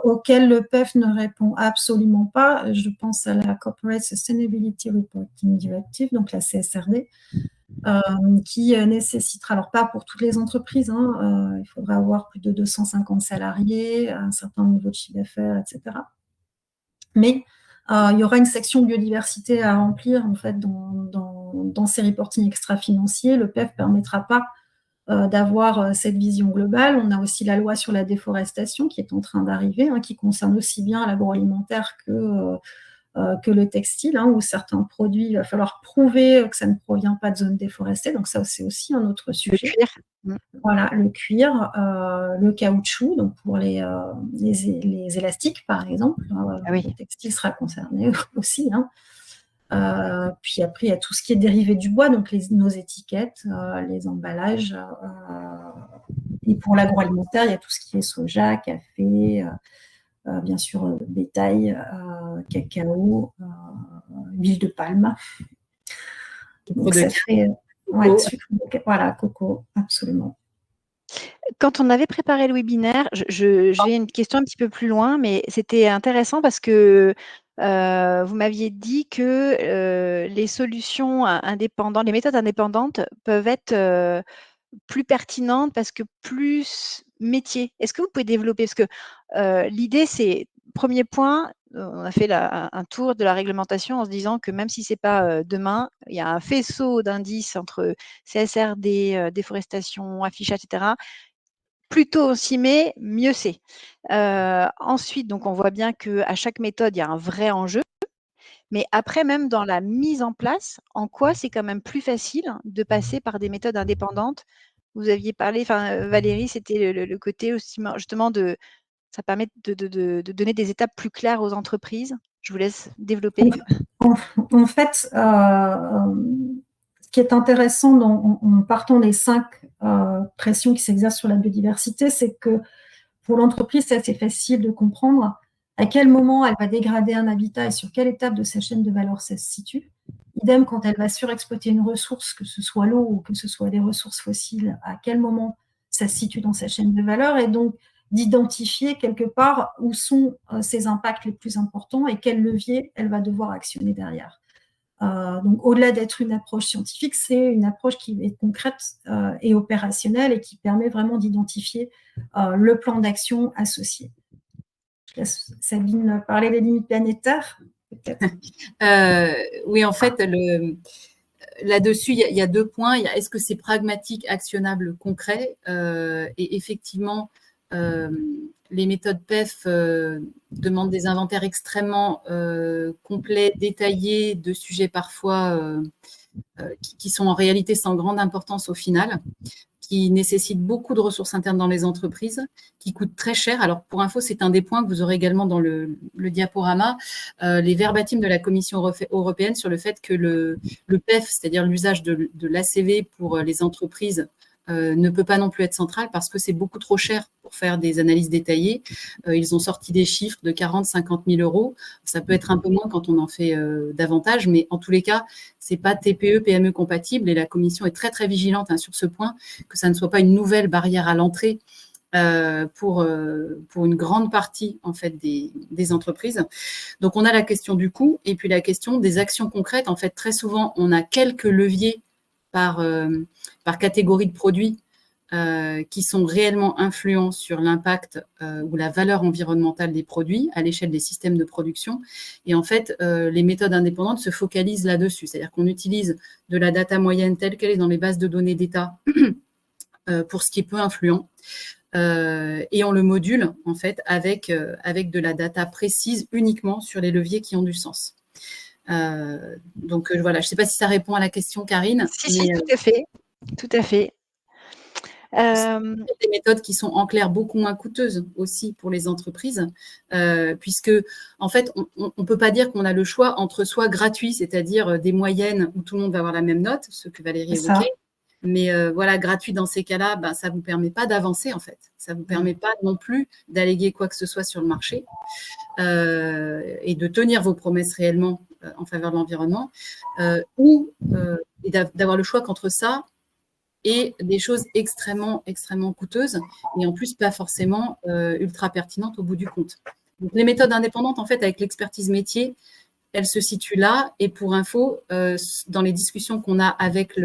Speaker 3: auxquelles le PEF ne répond absolument pas. Je pense à la Corporate Sustainability Reporting Directive, donc la CSRD, qui nécessitera, alors pas pour toutes les entreprises, il faudra avoir plus de 250 salariés, un certain niveau de chiffre d'affaires, etc. Mais il y aura une section biodiversité à remplir en fait dans ces reportings extra-financiers. Le PEF ne permettra pas d'avoir cette vision globale. On a aussi la loi sur la déforestation qui est en train d'arriver, hein, qui concerne aussi bien l'agroalimentaire que le textile, hein, où certains produits, il va falloir prouver que ça ne provient pas de zones déforestées. Donc ça, c'est aussi un autre
Speaker 1: Le
Speaker 3: sujet.
Speaker 1: cuir.
Speaker 3: Voilà, le cuir, le caoutchouc, donc pour les élastiques, par exemple.
Speaker 1: Ah oui.
Speaker 3: Le textile sera concerné aussi, hein. Puis après, il y a tout ce qui est dérivé du bois, donc nos étiquettes, les emballages. Et pour l'agroalimentaire, il y a tout ce qui est soja, café, bien sûr bétail, cacao, huile de palme. Donc ça fait voilà, coco, absolument.
Speaker 1: Quand on avait préparé le webinaire, je vais une question un petit peu plus loin, mais c'était intéressant parce que vous m'aviez dit que les solutions indépendantes, les méthodes indépendantes peuvent être plus pertinentes parce que plus métier. Est-ce que vous pouvez développer? Parce que l'idée, c'est, premier point, on a fait un tour de la réglementation en se disant que même si ce n'est pas demain, il y a un faisceau d'indices entre CSRD, déforestation, affichage, etc. Plus tôt on s'y met, mieux c'est. Ensuite, donc on voit bien qu'à chaque méthode, il y a un vrai enjeu. Mais après, même dans la mise en place, en quoi c'est quand même plus facile de passer par des méthodes indépendantes? Vous aviez parlé, enfin Valérie, c'était le côté aussi justement ça permet de donner des étapes plus claires aux entreprises. Je vous laisse développer.
Speaker 3: En fait, ce qui est intéressant en partant des 5 pressions qui s'exercent sur la biodiversité, c'est que pour l'entreprise, c'est assez facile de comprendre à quel moment elle va dégrader un habitat et sur quelle étape de sa chaîne de valeur ça se situe. Idem, quand elle va surexploiter une ressource, que ce soit l'eau ou que ce soit des ressources fossiles, à quel moment ça se situe dans sa chaîne de valeur, et donc d'identifier quelque part où sont ses impacts les plus importants et quel levier elle va devoir actionner derrière. Donc, au-delà d'être une approche scientifique, c'est une approche qui est concrète et opérationnelle et qui permet vraiment d'identifier le plan d'action associé. Je laisse Sabine parler des limites planétaires, peut-être.
Speaker 2: Oui, en fait, là-dessus, il y a 2 points. Est-ce que c'est pragmatique, actionnable, concret? Et effectivement, les méthodes PEF demandent des inventaires extrêmement complets, détaillés, de sujets parfois qui sont en réalité sans grande importance au final, qui nécessitent beaucoup de ressources internes dans les entreprises, qui coûtent très cher. Alors, pour info, c'est un des points que vous aurez également dans le diaporama, les verbatims de la Commission européenne sur le fait que le PEF, c'est-à-dire l'usage de l'ACV pour les entreprises, ne peut pas non plus être central parce que c'est beaucoup trop cher pour faire des analyses détaillées. Ils ont sorti des chiffres de 40 50 000 euros. Ça peut être un peu moins quand on en fait davantage, mais en tous les cas, c'est pas TPE, PME compatible et la Commission est très, très vigilante sur ce point, que ça ne soit pas une nouvelle barrière à l'entrée pour une grande partie en fait des entreprises. Donc, on a la question du coût et puis la question des actions concrètes. En fait, très souvent, on a quelques leviers par catégorie de produits qui sont réellement influents sur l'impact ou la valeur environnementale des produits à l'échelle des systèmes de production. Et en fait, les méthodes indépendantes se focalisent là-dessus. C'est-à-dire qu'on utilise de la data moyenne telle qu'elle est dans les bases de données d'État pour ce qui est peu influent. Et on le module en fait avec de la data précise uniquement sur les leviers qui ont du sens. Donc voilà, je ne sais pas si ça répond à la question, Karine.
Speaker 1: Si, tout à fait. Tout à fait.
Speaker 2: Des méthodes qui sont en clair beaucoup moins coûteuses aussi pour les entreprises, puisque en fait, on ne peut pas dire qu'on a le choix entre soit gratuit, c'est-à-dire des moyennes où tout le monde va avoir la même note, ce que Valérie évoquait, mais voilà, gratuit dans ces cas-là, ça ne vous permet pas d'avancer en fait. Ça ne vous permet pas non plus d'alléguer quoi que ce soit sur le marché et de tenir vos promesses réellement en faveur de l'environnement, et d'avoir le choix qu'entre ça et des choses extrêmement, extrêmement coûteuses et en plus pas forcément ultra pertinentes au bout du compte. Donc, les méthodes indépendantes, en fait, avec l'expertise métier, elles se situent là. Et pour info, dans les discussions qu'on a avec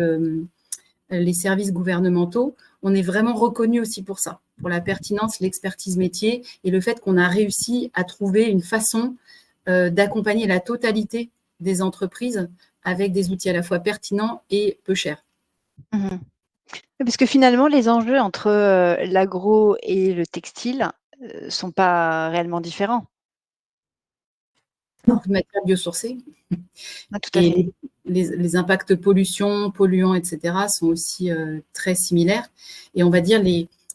Speaker 2: les services gouvernementaux, on est vraiment reconnu aussi pour ça, pour la pertinence, l'expertise métier et le fait qu'on a réussi à trouver une façon d'accompagner la totalité des entreprises avec des outils à la fois pertinents et peu chers.
Speaker 1: Mmh. Parce que finalement, les enjeux entre, l'agro et le textile, sont pas réellement différents.
Speaker 2: Beaucoup de matières biosourcées
Speaker 1: Ah tout à fait.
Speaker 2: et les impacts pollution, polluants, etc. sont aussi très similaires. Et on va dire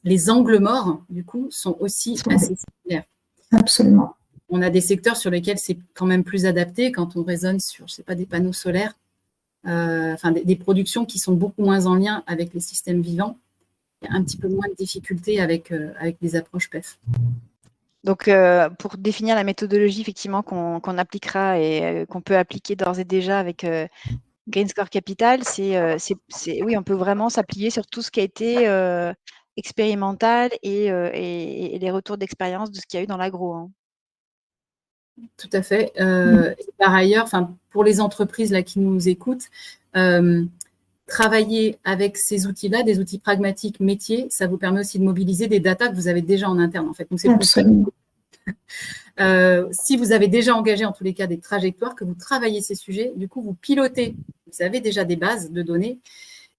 Speaker 2: les angles morts, du coup, sont aussi assez similaires.
Speaker 3: Absolument.
Speaker 2: On a des secteurs sur lesquels c'est quand même plus adapté quand on raisonne sur, je sais pas, des panneaux solaires, enfin des productions qui sont beaucoup moins en lien avec les systèmes vivants. Il y a un petit peu moins de difficultés avec des approches PEF.
Speaker 1: Donc, pour définir la méthodologie effectivement qu'on appliquera et qu'on peut appliquer d'ores et déjà avec, Green Score Capital, oui, on peut vraiment s'appuyer sur tout ce qui a été, expérimental et les retours d'expérience de ce qu'il y a eu dans l'agro, hein.
Speaker 2: Tout à fait. Par ailleurs, pour les entreprises là, qui nous écoutent, travailler avec ces outils-là, des outils pragmatiques métiers, ça vous permet aussi de mobiliser des datas que vous avez déjà en interne. En fait. Donc, c'est pour ça que, si vous avez déjà engagé en tous les cas des trajectoires, que vous travaillez ces sujets, du coup, vous pilotez, vous avez déjà des bases de données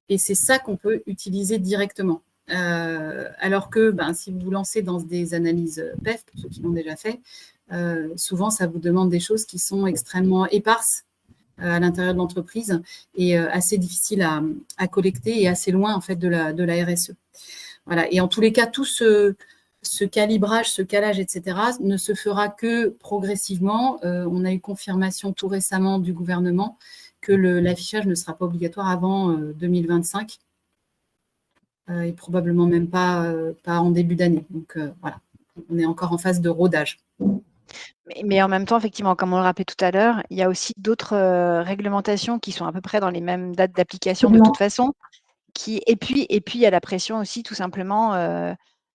Speaker 2: et c'est ça qu'on peut utiliser directement. Alors que si vous vous lancez dans des analyses PEF, pour ceux qui l'ont déjà fait, souvent, ça vous demande des choses qui sont extrêmement éparses à l'intérieur de l'entreprise et assez difficiles à collecter et assez loin en fait de la RSE. Voilà. Et en tous les cas, tout ce calibrage, ce calage, etc., ne se fera que progressivement. On a eu confirmation tout récemment du gouvernement que l'affichage ne sera pas obligatoire avant 2025 et probablement même pas en début d'année. Donc voilà, on est encore en phase de rodage.
Speaker 1: Mais en même temps, effectivement, comme on le rappelait tout à l'heure, il y a aussi d'autres, réglementations qui sont à peu près dans les mêmes dates d'application de toute façon, et puis il y a la pression aussi tout simplement,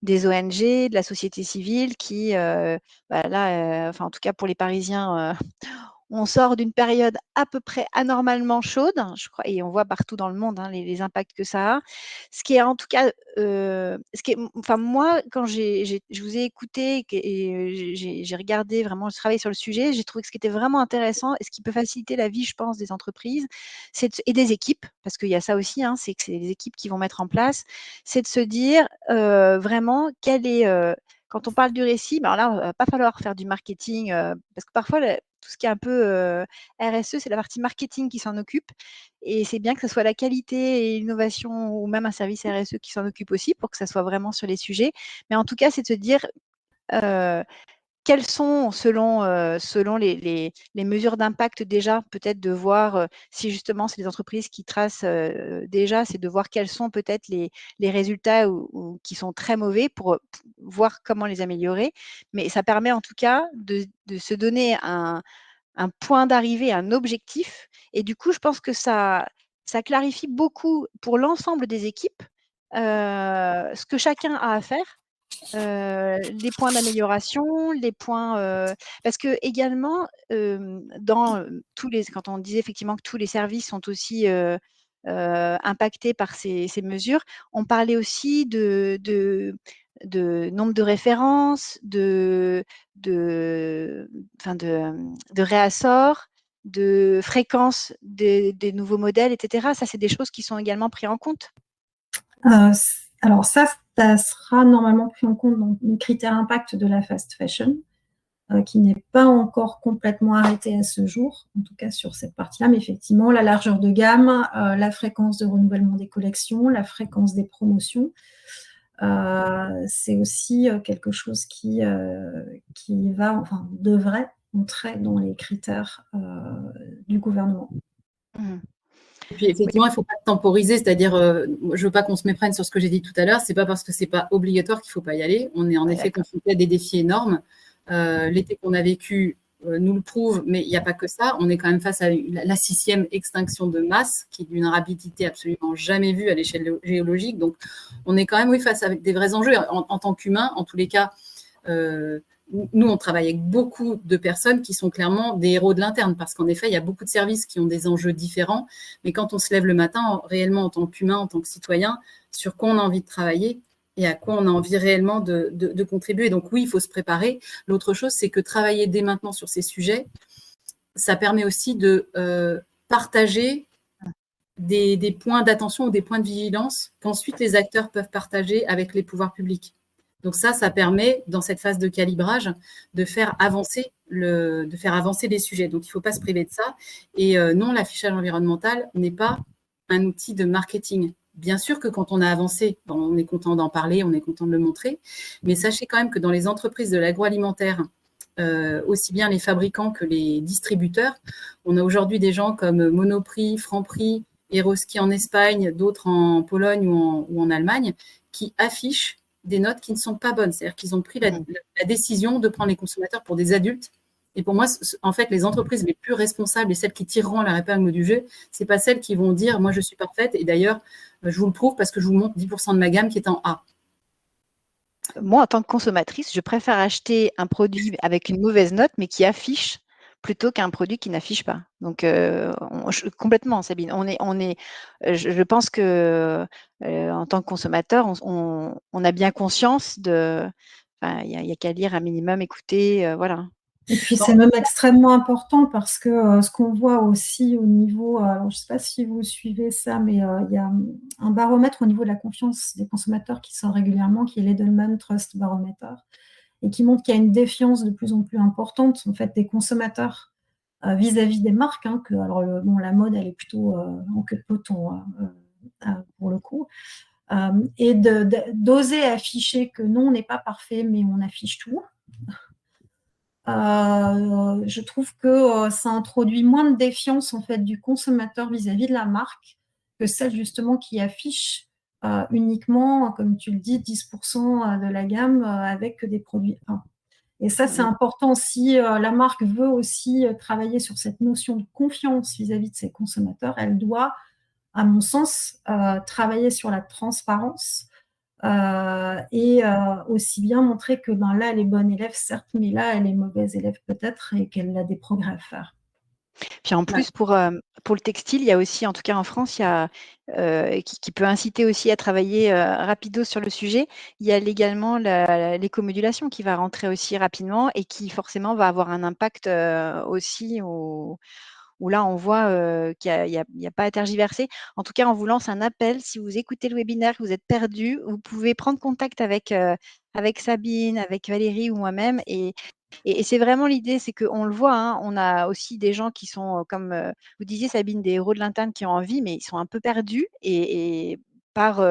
Speaker 1: des ONG, de la société civile qui, là, enfin en tout cas pour les Parisiens, on sort d'une période à peu près anormalement chaude, je crois, et on voit partout dans le monde les impacts que ça a. Ce qui est en tout cas, enfin moi, quand je vous ai écouté et j'ai regardé vraiment, je travaillé sur le sujet, j'ai trouvé que ce qui était vraiment intéressant et ce qui peut faciliter la vie, je pense, des entreprises, et des équipes, parce qu'il y a ça aussi, c'est que c'est les équipes qui vont mettre en place, c'est de se dire vraiment quel est, quand on parle du récit, alors là, il va pas falloir faire du marketing, parce que parfois, tout ce qui est un peu RSE, c'est la partie marketing qui s'en occupe. Et c'est bien que ce soit la qualité et l'innovation ou même un service RSE qui s'en occupe aussi pour que ça soit vraiment sur les sujets. Mais en tout cas, c'est de se dire quelles sont, selon les mesures d'impact déjà, peut-être de voir si justement c'est des entreprises qui tracent déjà, c'est de voir quels sont peut-être les résultats ou qui sont très mauvais pour voir comment les améliorer. Mais ça permet en tout cas de se donner un point d'arrivée, un objectif. Et du coup, je pense que ça clarifie beaucoup pour l'ensemble des équipes ce que chacun a à faire, les points d'amélioration, les points, parce que également, dans quand on disait effectivement que tous les services sont aussi impactés par ces mesures, on parlait aussi de nombre de références, enfin de réassorts, de fréquence des nouveaux modèles, etc. Ça, c'est des choses qui sont également prises en compte.
Speaker 3: Alors ça sera normalement pris en compte dans le critère impact de la fast fashion, qui n'est pas encore complètement arrêté à ce jour, en tout cas sur cette partie-là, mais effectivement, la largeur de gamme, la fréquence de renouvellement des collections, la fréquence des promotions, c'est aussi quelque chose qui devrait entrer dans les critères du gouvernement.
Speaker 1: Mmh.
Speaker 2: Et puis effectivement, il ne faut pas temporiser, c'est-à-dire, je ne veux pas qu'on se méprenne sur ce que j'ai dit tout à l'heure, ce n'est pas parce que ce n'est pas obligatoire qu'il ne faut pas y aller. On est en effet confronté à des défis énormes. L'été qu'on a vécu nous le prouve, mais il n'y a pas que ça. On est quand même face à la 6e extinction de masse, qui est d'une rapidité absolument jamais vue à l'échelle géologique. Donc, on est quand même face à des vrais enjeux. En tant qu'humains, en tous les cas, nous, on travaille avec beaucoup de personnes qui sont clairement des héros de l'interne, parce qu'en effet, il y a beaucoup de services qui ont des enjeux différents. Mais quand on se lève le matin, réellement, en tant qu'humain, en tant que citoyen, sur quoi on a envie de travailler, et à quoi on a envie réellement de contribuer. Donc oui, il faut se préparer. L'autre chose, c'est que travailler dès maintenant sur ces sujets, ça permet aussi de partager des points d'attention ou des points de vigilance qu'ensuite les acteurs peuvent partager avec les pouvoirs publics. Donc ça permet, dans cette phase de calibrage, de faire avancer les sujets. Donc il ne faut pas se priver de ça. Et non, l'affichage environnemental n'est pas un outil de marketing. Bien sûr que quand on a avancé, on est content d'en parler, on est content de le montrer, mais sachez quand même que dans les entreprises de l'agroalimentaire, aussi bien les fabricants que les distributeurs, on a aujourd'hui des gens comme Monoprix, Franprix, Eroski en Espagne, d'autres en Pologne ou en Allemagne, qui affichent des notes qui ne sont pas bonnes. C'est-à-dire qu'ils ont pris la décision de prendre les consommateurs pour des adultes. Et pour moi, en fait, les entreprises les plus responsables et celles qui tireront leur épingle du jeu, ce n'est pas celles qui vont dire « moi, je suis parfaite » et d'ailleurs, je vous le prouve parce que je vous montre 10% de ma gamme qui est en A.
Speaker 1: Moi, en tant que consommatrice, je préfère acheter un produit avec une mauvaise note, mais qui affiche, plutôt qu'un produit qui n'affiche pas. Donc, complètement, Sabine. Je pense que en tant que consommateur, on a bien conscience de. Il y a qu'à lire un minimum, écouter, voilà.
Speaker 3: Et puis c'est même extrêmement important parce que ce qu'on voit aussi au niveau, alors je ne sais pas si vous suivez ça, mais il y a un baromètre au niveau de la confiance des consommateurs qui sort régulièrement, qui est l'Edelman Trust Barometer, et qui montre qu'il y a une défiance de plus en plus importante en fait des consommateurs vis-à-vis des marques. Alors la mode, elle est plutôt en queue de peloton pour le coup. Et d'oser afficher que non, on n'est pas parfait, mais on affiche tout. Je trouve que ça introduit moins de défiance en fait du consommateur vis-à-vis de la marque que celle justement qui affiche uniquement, comme tu le dis, 10% de la gamme avec des produits 1. Et ça, c'est important. Si la marque veut aussi travailler sur cette notion de confiance vis-à-vis de ses consommateurs, elle doit, à mon sens, travailler sur la transparence et aussi bien montrer que là, elle est bonne élève, certes, mais là, elle est mauvaise élève peut-être et qu'elle a des progrès à faire.
Speaker 1: Puis en plus, pour le textile, il y a aussi, en tout cas en France, il y a, qui peut inciter aussi à travailler rapido sur le sujet. Il y a également l'écomodulation qui va rentrer aussi rapidement et qui forcément va avoir un impact aussi où là, on voit qu'il n'y a pas à tergiverser. En tout cas, on vous lance un appel. Si vous écoutez le webinaire, que vous êtes perdu, vous pouvez prendre contact avec Sabine, avec Valérie ou moi-même. Et c'est vraiment l'idée, c'est qu'on le voit, hein, on a aussi des gens qui sont, comme vous disiez, Sabine, des héros de l'interne qui ont envie, mais ils sont un peu perdus. Et par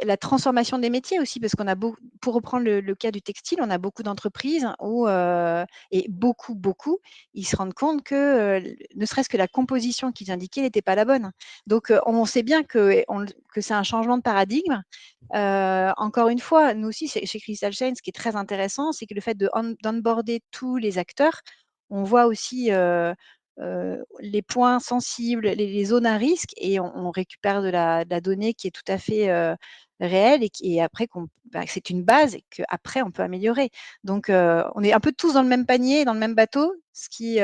Speaker 1: la transformation des métiers aussi, parce qu'on a beaucoup, pour reprendre le cas du textile, on a beaucoup d'entreprises où, et beaucoup, ils se rendent compte que ne serait-ce que la composition qu'ils indiquaient n'était pas la bonne. Donc, on sait bien que c'est un changement de paradigme. Encore une fois, nous aussi, chez Crystal Chain, ce qui est très intéressant, c'est que le fait d'onboarder tous les acteurs, on voit aussi les points sensibles, les zones à risque, et on récupère de la donnée qui est tout à fait réelle et après c'est une base et qu'après on peut améliorer. Donc on est un peu tous dans le même panier, dans le même bateau, ce qui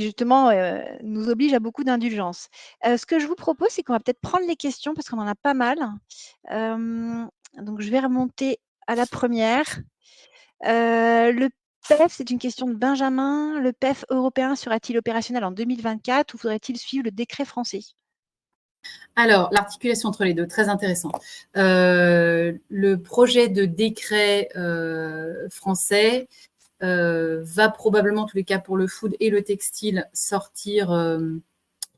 Speaker 1: justement nous oblige à beaucoup d'indulgence. Ce que je vous propose, c'est qu'on va peut-être prendre les questions parce qu'on en a pas mal. Donc je vais remonter à la première. Le PEF, c'est une question de Benjamin. Le PEF européen sera-t-il opérationnel en 2024 ou faudrait-il suivre le décret français?
Speaker 2: Alors, l'articulation entre les deux, très intéressant. Le projet de décret français va probablement, en tous les cas pour le food et le textile, sortir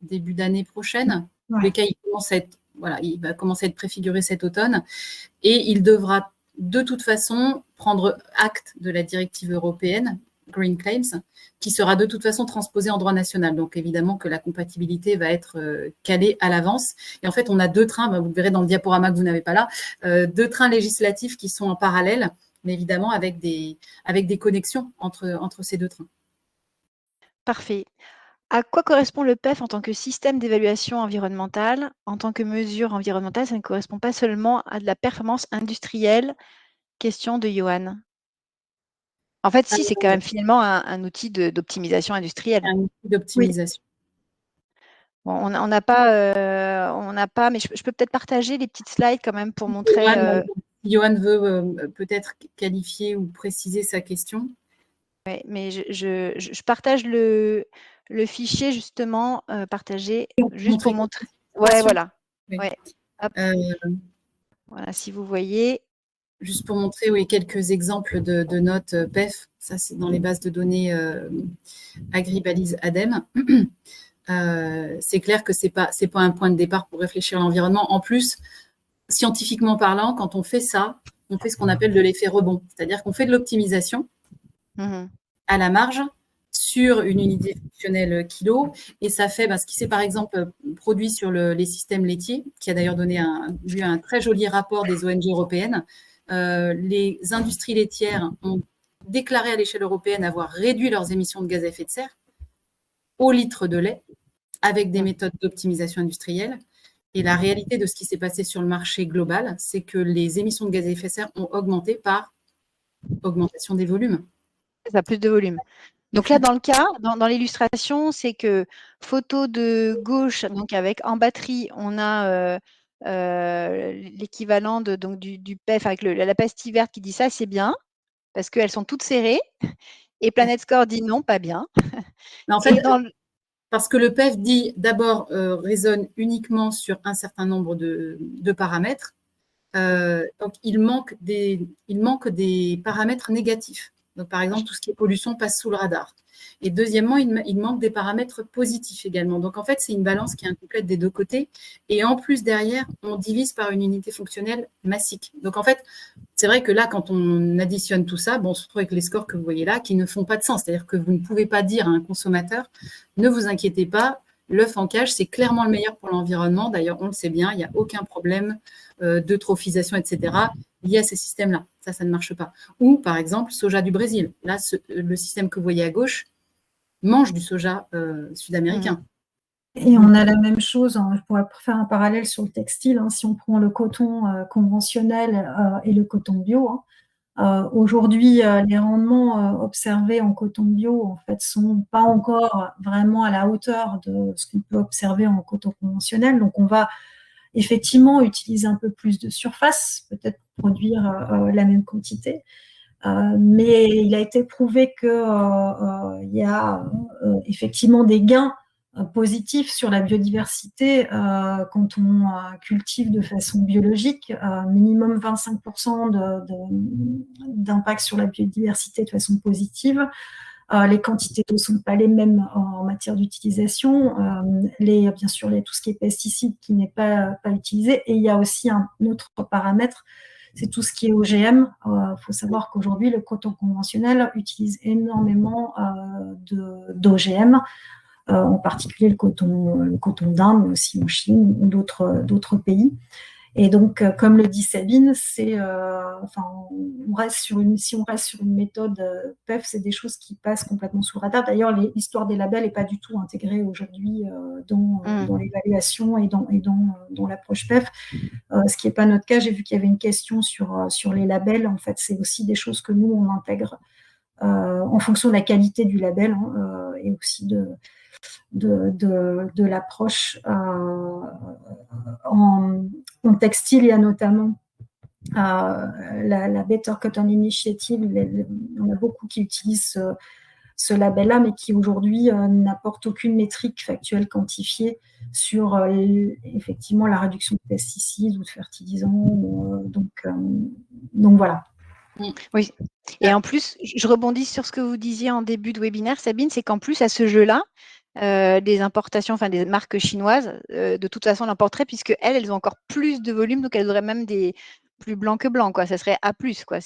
Speaker 2: début d'année prochaine. En tous les cas, il va commencer à être préfiguré cet automne et il devra de toute façon prendre acte de la directive européenne Green Claims, qui sera de toute façon transposée en droit national. Donc évidemment que la compatibilité va être calée à l'avance. Et en fait, on a deux trains, vous le verrez dans le diaporama que vous n'avez pas là, deux trains législatifs qui sont en parallèle, mais évidemment avec des connexions entre ces deux trains.
Speaker 1: Parfait. À quoi correspond le PEF en tant que système d'évaluation environnementale? En tant que mesure environnementale, ça ne correspond pas seulement à de la performance industrielle. Question de Johan. En fait, si, c'est quand même finalement un outil d'optimisation industrielle.
Speaker 2: Un outil d'optimisation.
Speaker 1: Bon, on n'a pas, mais je peux peut-être partager les petites slides quand même pour montrer.
Speaker 2: Johan veut peut-être qualifier ou préciser sa question.
Speaker 1: Ouais, mais je partage le fichier justement, partagé, juste pour montrer. Ouais, voilà.
Speaker 2: Oui.
Speaker 1: Ouais. Hop. Voilà, si vous voyez.
Speaker 2: Juste pour montrer, oui, quelques exemples de notes PEF. Ça, c'est dans les bases de données Agribalise ADEME. C'est clair que c'est pas un point de départ pour réfléchir à l'environnement. En plus, scientifiquement parlant, quand on fait ça, on fait ce qu'on appelle de l'effet rebond. C'est-à-dire qu'on fait de l'optimisation à la marge sur une unité fonctionnelle kilo, et ça fait ce qui s'est par exemple produit sur les systèmes laitiers, qui a d'ailleurs donné un très joli rapport des ONG européennes. Les industries laitières ont déclaré à l'échelle européenne avoir réduit leurs émissions de gaz à effet de serre au litre de lait avec des méthodes d'optimisation industrielle. Et la réalité de ce qui s'est passé sur le marché global, c'est que les émissions de gaz à effet de serre ont augmenté par augmentation des volumes.
Speaker 1: Ça a plus de volume. Donc là, dans le cas, dans l'illustration, c'est que photo de gauche, donc avec en batterie, on a l'équivalent donc du PEF avec la pastille verte qui dit ça, c'est bien, parce qu'elles sont toutes serrées. Et Planet Score dit non, pas bien.
Speaker 2: Mais en fait, parce que le PEF dit d'abord raisonne uniquement sur un certain nombre de paramètres. Donc, il manque des paramètres négatifs. Donc, par exemple, tout ce qui est pollution passe sous le radar. Et deuxièmement, il manque des paramètres positifs également. Donc, en fait, c'est une balance qui est incomplète des deux côtés. Et en plus, derrière, on divise par une unité fonctionnelle massique. Donc, en fait, c'est vrai que là, quand on additionne tout ça, on se retrouve avec les scores que vous voyez là qui ne font pas de sens. C'est-à-dire que vous ne pouvez pas dire à un consommateur, ne vous inquiétez pas, l'œuf en cage, c'est clairement le meilleur pour l'environnement. D'ailleurs, on le sait bien, il n'y a aucun problème d'eutrophisation, etc. lié à ces systèmes-là. Ça ne marche pas. Ou, par exemple, soja du Brésil. Là, le système que vous voyez à gauche mange du soja sud-américain.
Speaker 3: Et on a la même chose, je pourrais faire un parallèle sur le textile, si on prend le coton conventionnel et le coton bio. Aujourd'hui, les rendements observés en coton bio, en fait, sont pas encore vraiment à la hauteur de ce qu'on peut observer en coton conventionnel. Donc, on va effectivement utiliser un peu plus de surface, peut-être pour produire la même quantité. Mais il a été prouvé qu'il y a effectivement des gains positifs sur la biodiversité quand on cultive de façon biologique, minimum 25% d'impact sur la biodiversité de façon positive. Les quantités d'eau ne sont pas les mêmes en matière d'utilisation. Bien sûr, tout ce qui est pesticides qui n'est pas utilisé. Et il y a aussi un autre paramètre, c'est tout ce qui est OGM. Il faut savoir qu'aujourd'hui, le coton conventionnel utilise énormément d'OGM, en particulier le coton d'Inde, mais aussi en Chine ou d'autres pays. Et donc, comme le dit Sabine, si on reste sur une méthode PEF, c'est des choses qui passent complètement sous le radar. D'ailleurs, l'histoire des labels n'est pas du tout intégrée aujourd'hui dans l'évaluation et dans l'approche PEF. Ce qui n'est pas notre cas. J'ai vu qu'il y avait une question sur les labels. En fait, c'est aussi des choses que nous, on intègre en fonction de la qualité du label et aussi de l'approche en textile. Il y a notamment la Better Cotton Initiative. On a beaucoup qui utilisent ce label-là, mais qui aujourd'hui n'apporte aucune métrique factuelle quantifiée sur effectivement la réduction de pesticides ou de fertilisants. Donc voilà.
Speaker 1: Oui. Et en plus, je rebondis sur ce que vous disiez en début de webinaire, Sabine, c'est qu'en plus, à ce jeu-là, des importations, enfin des marques chinoises, de toute façon, l'emporteraient puisque elles ont encore plus de volume, donc elles auraient même des plus blancs que blancs, quoi. Ça serait A+, quoi.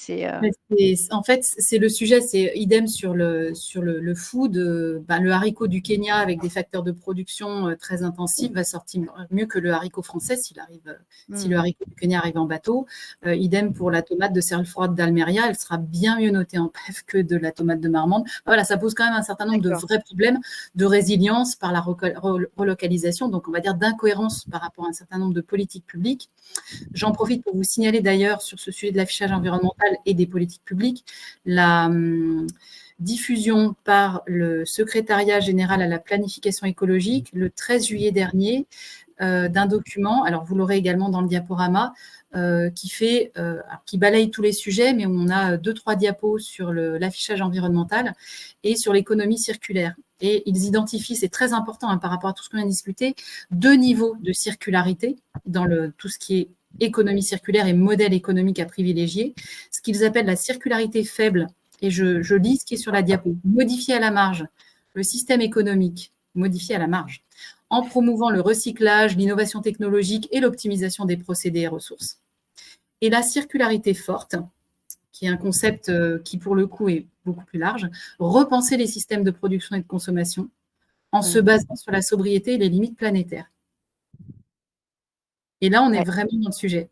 Speaker 2: En fait, c'est le sujet, c'est idem sur le food. Le haricot du Kenya avec des facteurs de production très intensifs va sortir mieux que le haricot français si le haricot du Kenya arrive en bateau. Idem pour la tomate de serre froide d'Almeria, elle sera bien mieux notée en PEF que de la tomate de Marmande. Voilà, ça pose quand même un certain nombre de vrais problèmes de résilience par la relocalisation, donc on va dire d'incohérence par rapport à un certain nombre de politiques publiques. J'en profite pour vous signaler d'ailleurs sur ce sujet de l'affichage environnemental et des politiques publiques, diffusion par le secrétariat général à la planification écologique le 13 juillet dernier d'un document, alors vous l'aurez également dans le diaporama, qui balaye tous les sujets, mais on a 2-3 diapos sur l'affichage environnemental et sur l'économie circulaire. Et ils identifient, c'est très important par rapport à tout ce qu'on vient de discuter, 2 niveaux de circularité dans tout ce qui est économie circulaire et modèle économique à privilégier, ce qu'ils appellent la circularité faible, et je lis ce qui est sur la diapo, modifier à la marge le système économique, modifier à la marge, en promouvant le recyclage, l'innovation technologique et l'optimisation des procédés et ressources. Et la circularité forte, qui est un concept qui, pour le coup, est beaucoup plus large, repenser les systèmes de production et de consommation en se basant sur la sobriété et les limites planétaires. Et là, on est vraiment dans le sujet.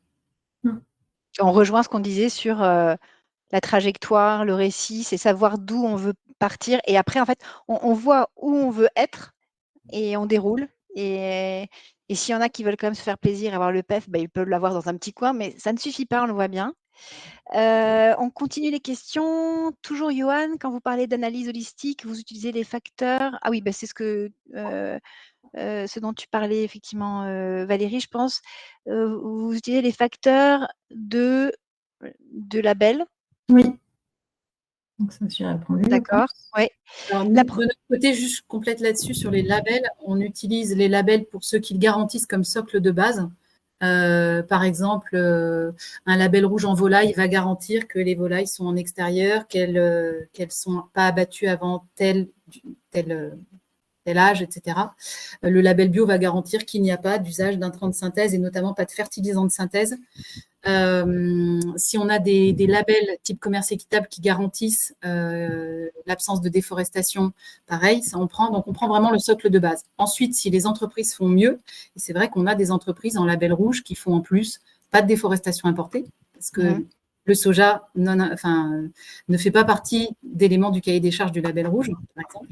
Speaker 1: On rejoint ce qu'on disait sur la trajectoire, le récit, c'est savoir d'où on veut partir. Et après, en fait, on voit où on veut être et on déroule. Et s'il y en a qui veulent quand même se faire plaisir et avoir le PEF, ils peuvent l'avoir dans un petit coin, mais ça ne suffit pas, on le voit bien. On continue les questions. Toujours, Johan, quand vous parlez d'analyse holistique, vous utilisez les facteurs. Ah oui, c'est ce dont tu parlais effectivement, Valérie, je pense. Vous utilisez les facteurs de label.
Speaker 3: Oui. Donc ça, j'ai répondu.
Speaker 1: D'accord, oui.
Speaker 2: Alors, de notre côté, juste complète là-dessus, sur les labels, on utilise les labels pour ceux qui le garantissent comme socle de base. Par exemple, un label rouge en volaille va garantir que les volailles sont en extérieur, qu'elles ne sont pas abattues avant tel âge, etc. Le label bio va garantir qu'il n'y a pas d'usage d'intrants de synthèse et notamment pas de fertilisants de synthèse. Si on a des labels type commerce équitable qui garantissent l'absence de déforestation, pareil, ça on prend. Donc, on prend vraiment le socle de base. Ensuite, si les entreprises font mieux, et c'est vrai qu'on a des entreprises en label rouge qui font en plus pas de déforestation importée, parce que le soja ne fait pas partie d'éléments du cahier des charges du label rouge, par exemple.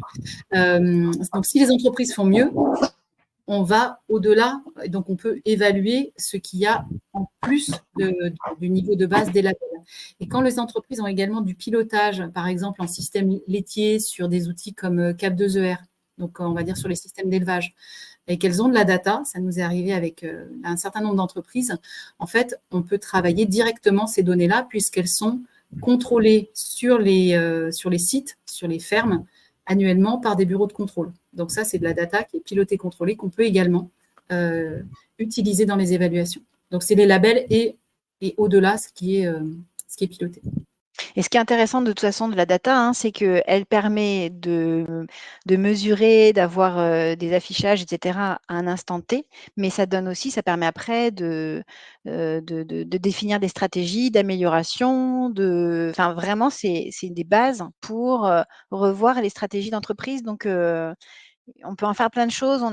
Speaker 2: Donc, si les entreprises font mieux, on va au-delà, donc on peut évaluer ce qu'il y a en plus du niveau de base des labels. Et quand les entreprises ont également du pilotage, par exemple en système laitier sur des outils comme Cap2ER, donc on va dire sur les systèmes d'élevage, et qu'elles ont de la data, ça nous est arrivé avec un certain nombre d'entreprises, en fait, on peut travailler directement ces données-là puisqu'elles sont contrôlées sur les sites, sur les fermes, annuellement par des bureaux de contrôle. Donc ça, c'est de la data qui est pilotée, contrôlée, qu'on peut également utiliser dans les évaluations. Donc, c'est les labels et au-delà, ce qui est piloté.
Speaker 1: Et ce qui est intéressant de toute façon de la data, c'est qu'elle permet de mesurer, d'avoir des affichages, etc. à un instant T, mais ça permet après de définir des stratégies d'amélioration, vraiment, c'est des bases pour revoir les stratégies d'entreprise. Donc, on peut en faire plein de choses.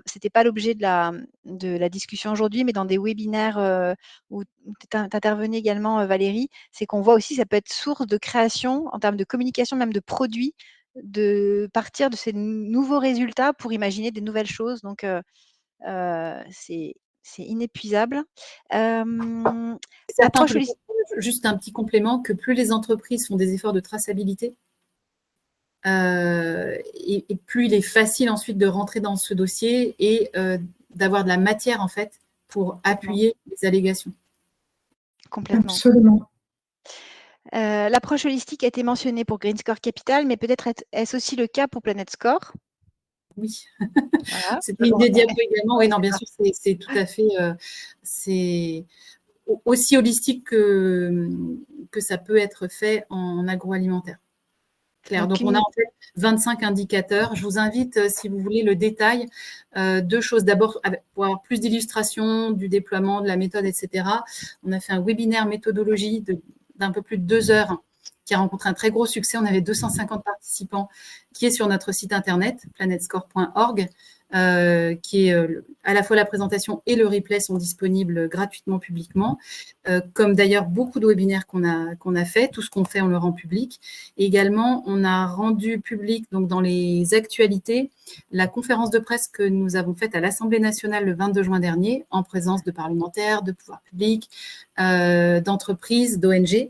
Speaker 1: C'était pas l'objet de la discussion aujourd'hui, mais dans des webinaires où tu intervenais également, Valérie, c'est qu'on voit aussi ça peut être source de création en termes de communication, même de produits, de partir de ces nouveaux résultats pour imaginer des nouvelles choses. Donc, c'est inépuisable.
Speaker 2: Juste un petit complément, que plus les entreprises font des efforts de traçabilité, et plus il est facile ensuite de rentrer dans ce dossier et d'avoir de la matière en fait pour appuyer les allégations.
Speaker 1: Complètement.
Speaker 3: Absolument.
Speaker 1: L'approche holistique a été mentionnée pour Green Score Capital, mais peut-être est-ce aussi le cas pour Planet Score?
Speaker 2: Oui,
Speaker 1: voilà.
Speaker 2: C'est une des diapos également. Oui, non, bien sûr, c'est tout à fait, c'est aussi holistique que ça peut être fait en agroalimentaire. Donc, on a en fait 25 indicateurs. Je vous invite, si vous voulez le détail, 2 choses. D'abord, pour avoir plus d'illustrations du déploiement, de la méthode, etc. On a fait un webinaire méthodologie d'un peu plus de 2 heures qui a rencontré un très gros succès. On avait 250 participants, qui est sur notre site internet, planetscore.org, qui est à la fois la présentation et le replay sont disponibles gratuitement publiquement, comme d'ailleurs beaucoup de webinaires qu'on a fait. Tout ce qu'on fait, on le rend public. Et également, on a rendu public donc dans les actualités la conférence de presse que nous avons faite à l'Assemblée nationale le 22 juin dernier, en présence de parlementaires, de pouvoirs publics, d'entreprises, d'ONG.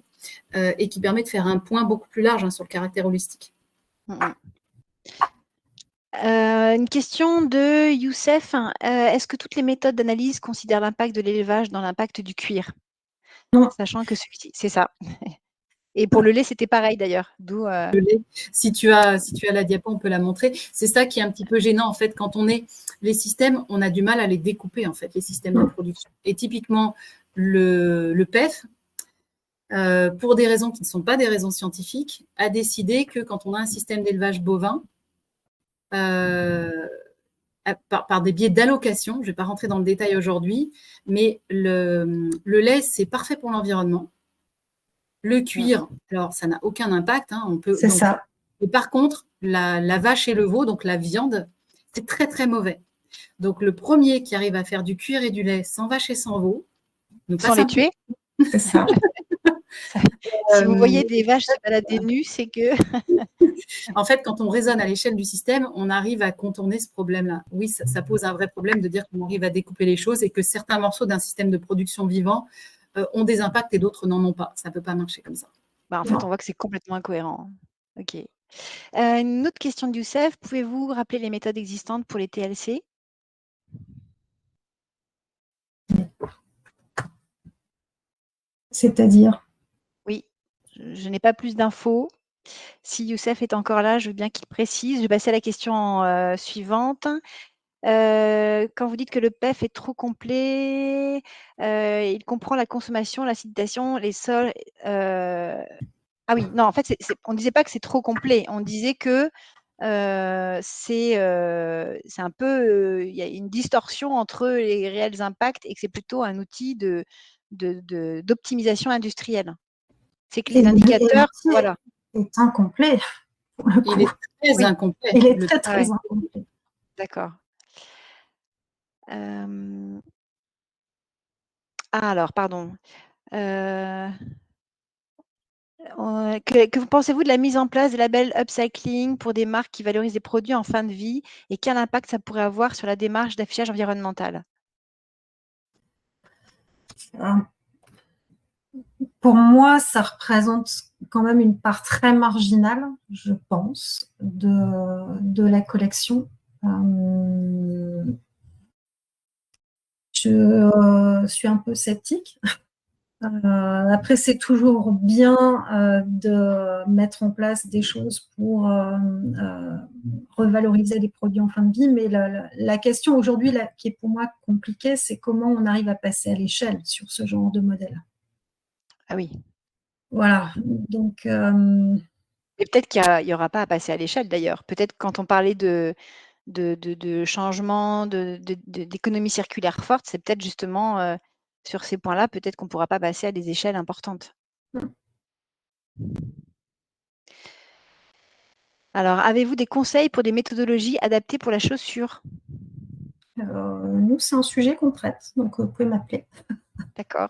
Speaker 2: et qui permet de faire un point beaucoup plus large sur le caractère holistique.
Speaker 1: Une question de Youssef. Est-ce que toutes les méthodes d'analyse considèrent l'impact de l'élevage dans l'impact du cuir?
Speaker 3: Non.
Speaker 1: Sachant que celui-ci, c'est ça. Et pour le lait, c'était pareil d'ailleurs. D'où.
Speaker 2: Le lait, si tu as la diapo, on peut la montrer. C'est ça qui est un petit peu gênant en fait. Quand on est les systèmes, on a du mal à les découper en fait, les systèmes de production. Et typiquement, le PEF, pour des raisons qui ne sont pas des raisons scientifiques, a décidé que quand on a un système d'élevage bovin, par des biais d'allocation, je ne vais pas rentrer dans le détail aujourd'hui, mais le lait, c'est parfait pour l'environnement. Le cuir, alors ça n'a aucun impact.
Speaker 3: C'est ça.
Speaker 2: Et par contre, la vache et le veau, donc la viande, c'est très, très mauvais. Donc, le premier qui arrive à faire du cuir et du lait sans vache et sans veau,
Speaker 1: sans les tuer.
Speaker 3: C'est ça.
Speaker 1: Si vous voyez des vaches se balader nues, c'est que…
Speaker 2: En fait, quand on raisonne à l'échelle du système, on arrive à contourner ce problème-là. Oui, ça pose un vrai problème de dire qu'on arrive à découper les choses et que certains morceaux d'un système de production vivant ont des impacts et d'autres n'en ont pas. Ça ne peut pas marcher comme ça.
Speaker 1: En fait, on voit que c'est complètement incohérent. OK. Une autre question de Youssef. Pouvez-vous rappeler les méthodes existantes pour les TLC?
Speaker 3: C'est-à-dire?
Speaker 1: Oui, je n'ai pas plus d'infos. Si Youssef est encore là, je veux bien qu'il précise. Je vais passer à la question suivante. Quand vous dites que le PEF est trop complet, il comprend la consommation, l'acidification, les sols. Ah oui, non, en fait, on ne disait pas que c'est trop complet. On disait que c'est un peu, il y a une distorsion entre les réels impacts et que c'est plutôt un outil d'optimisation industrielle. C'est que les indicateurs, voilà.
Speaker 3: Est incomplet.
Speaker 2: Il est très incomplet.
Speaker 3: Il est très, très incomplet.
Speaker 1: D'accord. Alors, pardon. Que pensez-vous de la mise en place des labels upcycling pour des marques qui valorisent des produits en fin de vie et quel impact ça pourrait avoir sur la démarche d'affichage environnemental?
Speaker 3: Pour moi, ça représente quand même une part très marginale, je pense, de la collection. Je suis un peu sceptique. Après, c'est toujours bien de mettre en place des choses pour revaloriser les produits en fin de vie, mais la question aujourd'hui qui est pour moi compliquée, c'est comment on arrive à passer à l'échelle sur ce genre de modèle.
Speaker 1: Ah oui.
Speaker 3: Voilà, donc…
Speaker 1: Et peut-être qu'il n'y aura pas à passer à l'échelle d'ailleurs. Peut-être quand on parlait de changement, d'économie circulaire forte, c'est peut-être justement sur ces points-là, peut-être qu'on ne pourra pas passer à des échelles importantes. Alors, avez-vous des conseils pour des méthodologies adaptées pour la chaussure?
Speaker 3: Nous, c'est un sujet qu'on traite, donc vous pouvez m'appeler.
Speaker 1: D'accord.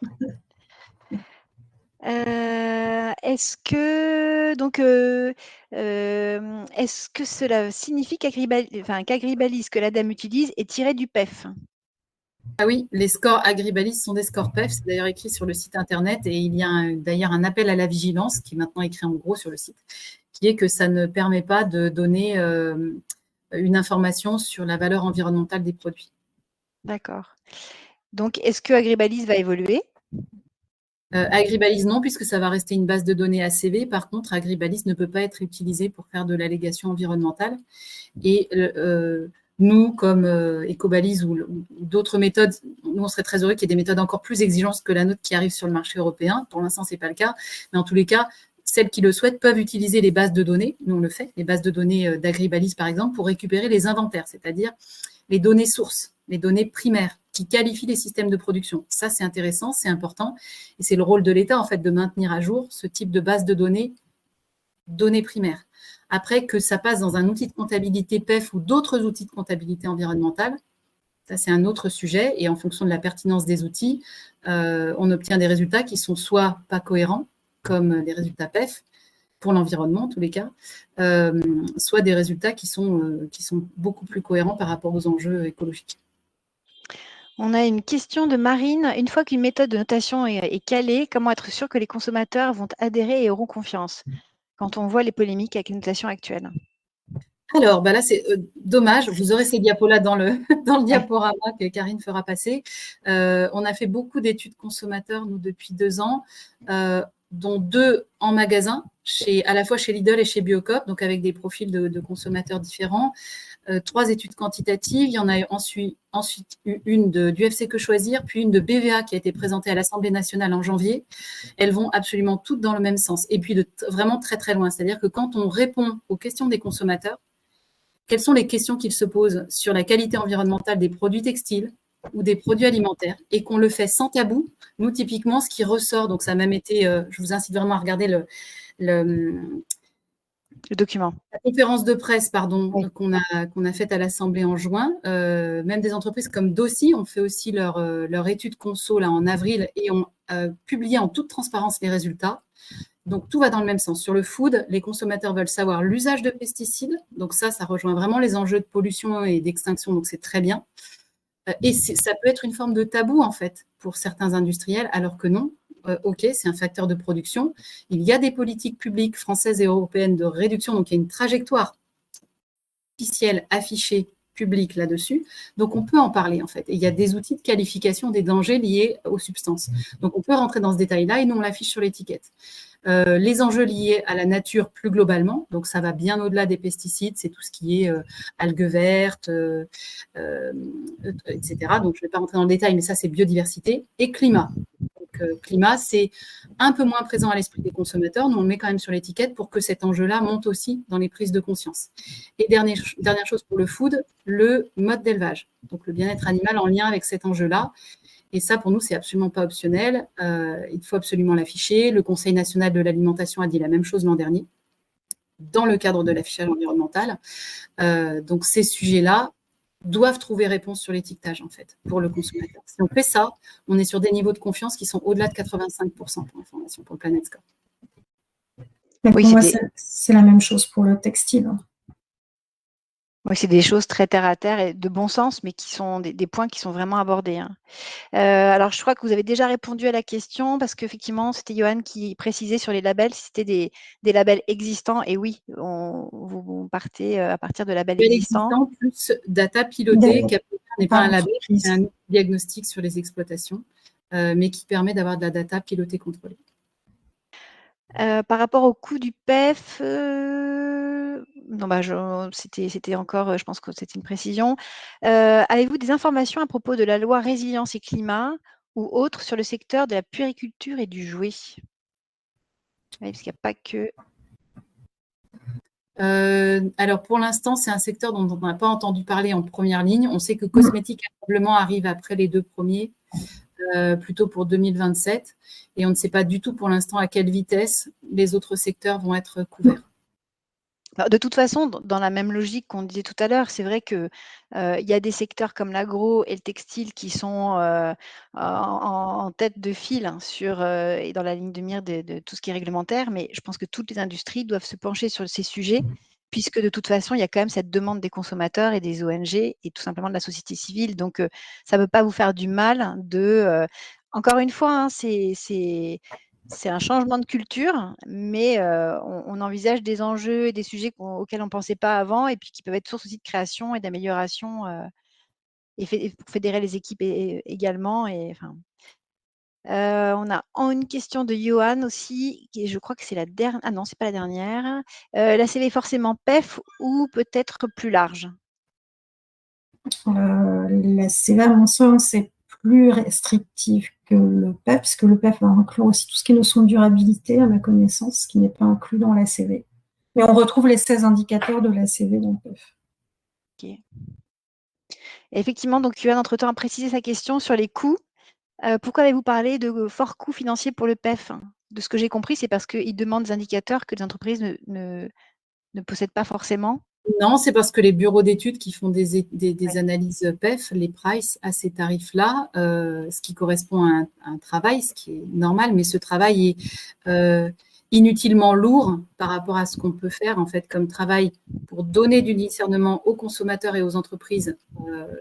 Speaker 1: Est-ce que cela signifie qu'Agribalis, que l'ADEME utilise, est tiré du PEF?
Speaker 2: Ah oui, les scores Agribalis sont des scores PEF, c'est d'ailleurs écrit sur le site internet et il y a d'ailleurs un appel à la vigilance qui est maintenant écrit en gros sur le site, qui est que ça ne permet pas de donner une information sur la valeur environnementale des produits.
Speaker 1: D'accord. Donc, est-ce que Agribalis va évoluer?
Speaker 2: Agribalis, non, puisque ça va rester une base de données ACV. Par contre, Agribalis ne peut pas être utilisé pour faire de l'allégation environnementale. Et nous, comme Ecobalis ou d'autres méthodes, nous, on serait très heureux qu'il y ait des méthodes encore plus exigeantes que la nôtre qui arrivent sur le marché européen. Pour l'instant, ce n'est pas le cas. Mais en tous les cas, celles qui le souhaitent peuvent utiliser les bases de données. Nous, on le fait, les bases de données d'Agribalis, par exemple, pour récupérer les inventaires, c'est-à-dire les données sources, les données primaires qui qualifient les systèmes de production. Ça, c'est intéressant, c'est important. Et c'est le rôle de l'État, en fait, de maintenir à jour ce type de base de données primaires. Après, que ça passe dans un outil de comptabilité PEF ou d'autres outils de comptabilité environnementale, ça, c'est un autre sujet. Et en fonction de la pertinence des outils, on obtient des résultats qui sont soit pas cohérents, comme les résultats PEF, pour l'environnement en tous les cas, soit des résultats qui sont beaucoup plus cohérents par rapport aux enjeux écologiques.
Speaker 1: On a une question de Marine. Une fois qu'une méthode de notation est calée, comment être sûr que les consommateurs vont adhérer et auront confiance quand on voit les polémiques avec les notations actuelles?
Speaker 2: Alors, bah là, c'est dommage. Vous aurez ces diapos-là dans le, dans le
Speaker 1: Ouais.
Speaker 2: diaporama que Karine fera passer. On a fait beaucoup d'études consommateurs, nous, depuis 2 ans, dont 2 en magasin, à la fois chez Lidl et chez Biocoop, donc avec des profils de consommateurs différents. 3 études quantitatives. Il y en a ensuite eu une du FC Que Choisir, puis une de BVA qui a été présentée à l'Assemblée nationale en janvier. Elles vont absolument toutes dans le même sens. Et puis vraiment très, très loin. C'est-à-dire que quand on répond aux questions des consommateurs, quelles sont les questions qu'ils se posent sur la qualité environnementale des produits textiles ou des produits alimentaires et qu'on le fait sans tabou. Nous, typiquement, ce qui ressort, donc ça a même été, je vous incite vraiment à regarder
Speaker 1: Le document.
Speaker 2: la conférence de presse
Speaker 1: Oui.
Speaker 2: qu'on a faite à l'Assemblée en juin. Même des entreprises comme Dossi ont fait aussi leur étude conso là, en avril et ont publié en toute transparence les résultats. Donc, tout va dans le même sens. Sur le food, les consommateurs veulent savoir l'usage de pesticides. Donc, ça rejoint vraiment les enjeux de pollution et d'extinction. Donc, c'est très bien. Et ça peut être une forme de tabou, en fait, pour certains industriels, alors que non. OK, c'est un facteur de production. Il y a des politiques publiques françaises et européennes de réduction. Donc, il y a une trajectoire officielle affichée publique là-dessus. Donc, on peut en parler, en fait. Et il y a des outils de qualification des dangers liés aux substances. Donc, on peut rentrer dans ce détail-là et nous, on l'affiche sur l'étiquette. Les enjeux liés à la nature plus globalement, donc ça va bien au-delà des pesticides, c'est tout ce qui est algues vertes, etc. Donc je ne vais pas rentrer dans le détail, mais ça c'est biodiversité et climat. Donc climat, c'est un peu moins présent à l'esprit des consommateurs, nous on le met quand même sur l'étiquette pour que cet enjeu-là monte aussi dans les prises de conscience. Et dernière chose pour le food, le mode d'élevage, donc le bien-être animal en lien avec cet enjeu-là. Et ça, pour nous, c'est absolument pas optionnel. Il faut absolument l'afficher. Le Conseil national de l'alimentation a dit la même chose l'an dernier, dans le cadre de l'affichage environnemental. Donc, ces sujets-là doivent trouver réponse sur l'étiquetage, en fait, pour le consommateur. Si on fait ça, on est sur des niveaux de confiance qui sont au-delà de 85% pour l'information, pour le Planet Score.
Speaker 3: Oui, moi, c'est la même chose pour le textile.
Speaker 1: Oui, c'est des choses très terre à terre et de bon sens, mais qui sont des points qui sont vraiment abordés. Hein. Alors, je crois que vous avez déjà répondu à la question parce qu'effectivement, c'était Johan qui précisait sur les labels si c'était des labels existants. Et oui, vous partez à partir de labels existants.
Speaker 2: Plus data pilotée, qui n'est pas un label, c'est un diagnostic sur les exploitations, mais qui permet d'avoir de la data pilotée contrôlée.
Speaker 1: Par rapport au coût du PEF, non, bah, c'était encore, je pense que c'était une précision. Avez-vous des informations à propos de la loi résilience et climat ou autre sur le secteur de la puériculture et du jouet? Oui, parce qu'il n'y a pas que.
Speaker 2: Alors pour l'instant, c'est un secteur dont on n'a pas entendu parler en première ligne. On sait que cosmétique probablement arrive après les 2 premiers, plutôt pour 2027. Et on ne sait pas du tout pour l'instant à quelle vitesse les autres secteurs vont être couverts.
Speaker 1: De toute façon, dans la même logique qu'on disait tout à l'heure, c'est vrai qu'il y a des secteurs comme l'agro et le textile qui sont en tête de file et dans la ligne de mire de tout ce qui est réglementaire, mais je pense que toutes les industries doivent se pencher sur ces sujets, puisque de toute façon, il y a quand même cette demande des consommateurs et des ONG et tout simplement de la société civile. Donc, ça ne peut pas vous faire du mal encore une fois, hein, c'est un changement de culture, mais on envisage des enjeux et des sujets auxquels on ne pensait pas avant et puis qui peuvent être source aussi de création et d'amélioration et pour fédérer les équipes également. On a une question de Johan aussi, et je crois que c'est la dernière. Ah non, ce n'est pas la dernière. La CV est forcément PEF ou peut-être plus large?
Speaker 3: La CV, à mon sens, c'est plus restrictif que le PEF, parce que le PEF va inclure aussi tout ce qui est notion de durabilité, à ma connaissance, qui n'est pas inclus dans la CV. Mais on retrouve les 16 indicateurs de la CV dans le PEF.
Speaker 1: Ok. Et effectivement, donc Johan, entre-temps, a précisé sa question sur les coûts. Pourquoi avez-vous parlé de forts coûts financiers pour le PEF? De ce que j'ai compris, c'est parce qu'il demande des indicateurs que les entreprises ne possèdent pas forcément.
Speaker 2: Non, c'est parce que les bureaux d'études qui font des analyses PEF, les price à ces tarifs-là, ce qui correspond à un travail, ce qui est normal, mais ce travail inutilement lourd par rapport à ce qu'on peut faire en fait comme travail pour donner du discernement aux consommateurs et aux entreprises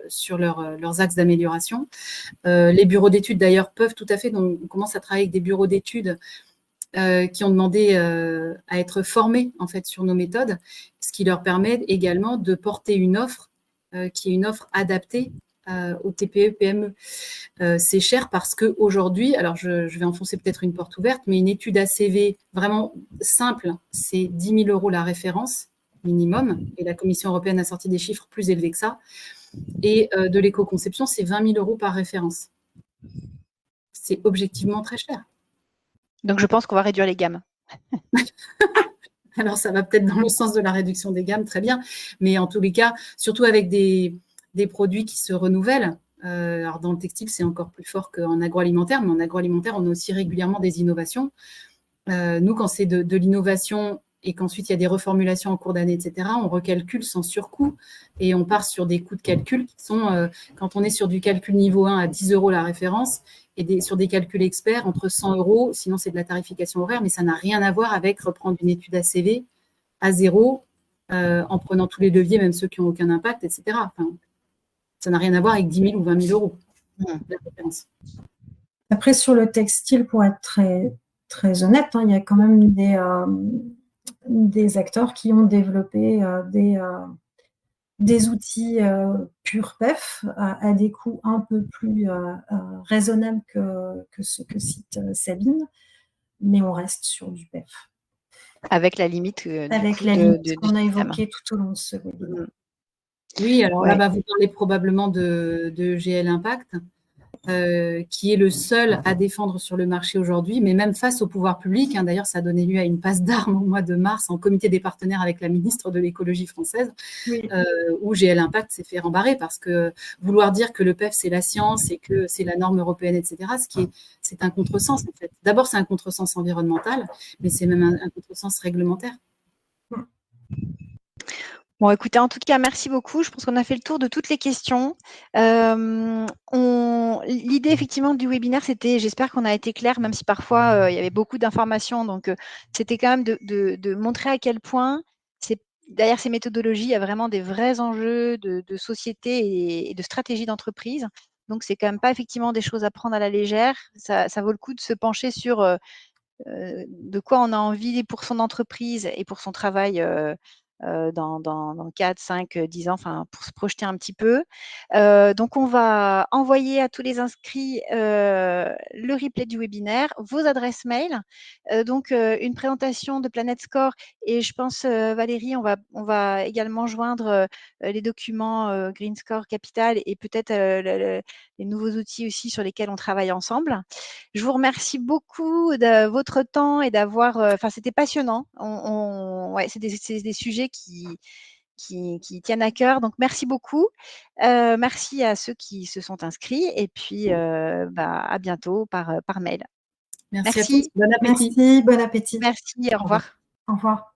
Speaker 2: sur leurs axes d'amélioration. Les bureaux d'études d'ailleurs peuvent tout à fait, donc on commence à travailler avec des bureaux d'études qui ont demandé à être formés en fait sur nos méthodes, ce qui leur permet également de porter une offre qui est une offre adaptée aux TPE, PME. C'est cher parce qu'aujourd'hui, alors je vais enfoncer peut-être une porte ouverte, mais une étude ACV vraiment simple, c'est 10 000 € la référence minimum, et la Commission européenne a sorti des chiffres plus élevés que ça, et de l'éco-conception, c'est 20 000 € par référence. C'est objectivement très cher.
Speaker 1: Donc, je pense qu'on va réduire les gammes.
Speaker 2: Alors, ça va peut-être dans le sens de la réduction des gammes, très bien. Mais en tous les cas, surtout avec des produits qui se renouvellent. Alors, dans le textile, c'est encore plus fort qu'en agroalimentaire. Mais en agroalimentaire, on a aussi régulièrement des innovations. Nous, quand c'est de l'innovation et qu'ensuite il y a des reformulations en cours d'année, etc., on recalcule sans surcoût et on part sur des coûts de calcul qui sont, quand on est sur du calcul niveau 1 à 10 € la référence, et sur des calculs experts entre 100 €, sinon c'est de la tarification horaire, mais ça n'a rien à voir avec reprendre une étude ACV à zéro, en prenant tous les leviers, même ceux qui n'ont aucun impact, etc. Enfin, ça n'a rien à voir avec 10 000 ou 20 000 € la référence.
Speaker 3: Après, sur le textile, pour être très, très honnête, il y a quand même des acteurs qui ont développé des outils pur PEF à des coûts un peu plus raisonnables que ce que cite Sabine, mais on reste sur du PEF.
Speaker 1: Avec la limite
Speaker 3: avec la limite qu'on a évoquée tout au long de ce webinaire.
Speaker 2: Oui, alors là, vous parlez probablement de GL Impact, qui est le seul à défendre sur le marché aujourd'hui, mais même face au pouvoir public. D'ailleurs, ça a donné lieu à une passe d'armes au mois de mars en comité des partenaires avec la ministre de l'écologie française, où GL Impact s'est fait rembarrer parce que vouloir dire que le PEF, c'est la science et que c'est la norme européenne, etc., c'est un contresens, en fait. D'abord, c'est un contresens environnemental, mais c'est même un contresens réglementaire.
Speaker 1: Bon, écoutez, en tout cas, merci beaucoup. Je pense qu'on a fait le tour de toutes les questions. L'idée, effectivement, du webinaire, c'était, j'espère qu'on a été clair, même si parfois, il y avait beaucoup d'informations. Donc, c'était quand même de montrer à quel point, derrière ces méthodologies, il y a vraiment des vrais enjeux de société et de stratégie d'entreprise. Donc, c'est quand même pas effectivement des choses à prendre à la légère. Ça vaut le coup de se pencher sur de quoi on a envie pour son entreprise et pour son travail dans 4, 5, 10 ans, enfin, pour se projeter un petit peu. Donc, on va envoyer à tous les inscrits le replay du webinaire, vos adresses mail, donc une présentation de Planet Score, et je pense, Valérie, on va également joindre les documents Green Score Capital et peut-être les nouveaux outils aussi sur lesquels on travaille ensemble. Je vous remercie beaucoup de votre temps et d'avoir, enfin, c'était passionnant. Ouais, c'est des sujets qui tiennent à cœur. Donc, merci beaucoup. Merci à ceux qui se sont inscrits et puis à bientôt par mail.
Speaker 2: Merci à tous. Bon appétit.
Speaker 3: Merci, bon appétit.
Speaker 1: Merci, au revoir.
Speaker 3: Au revoir.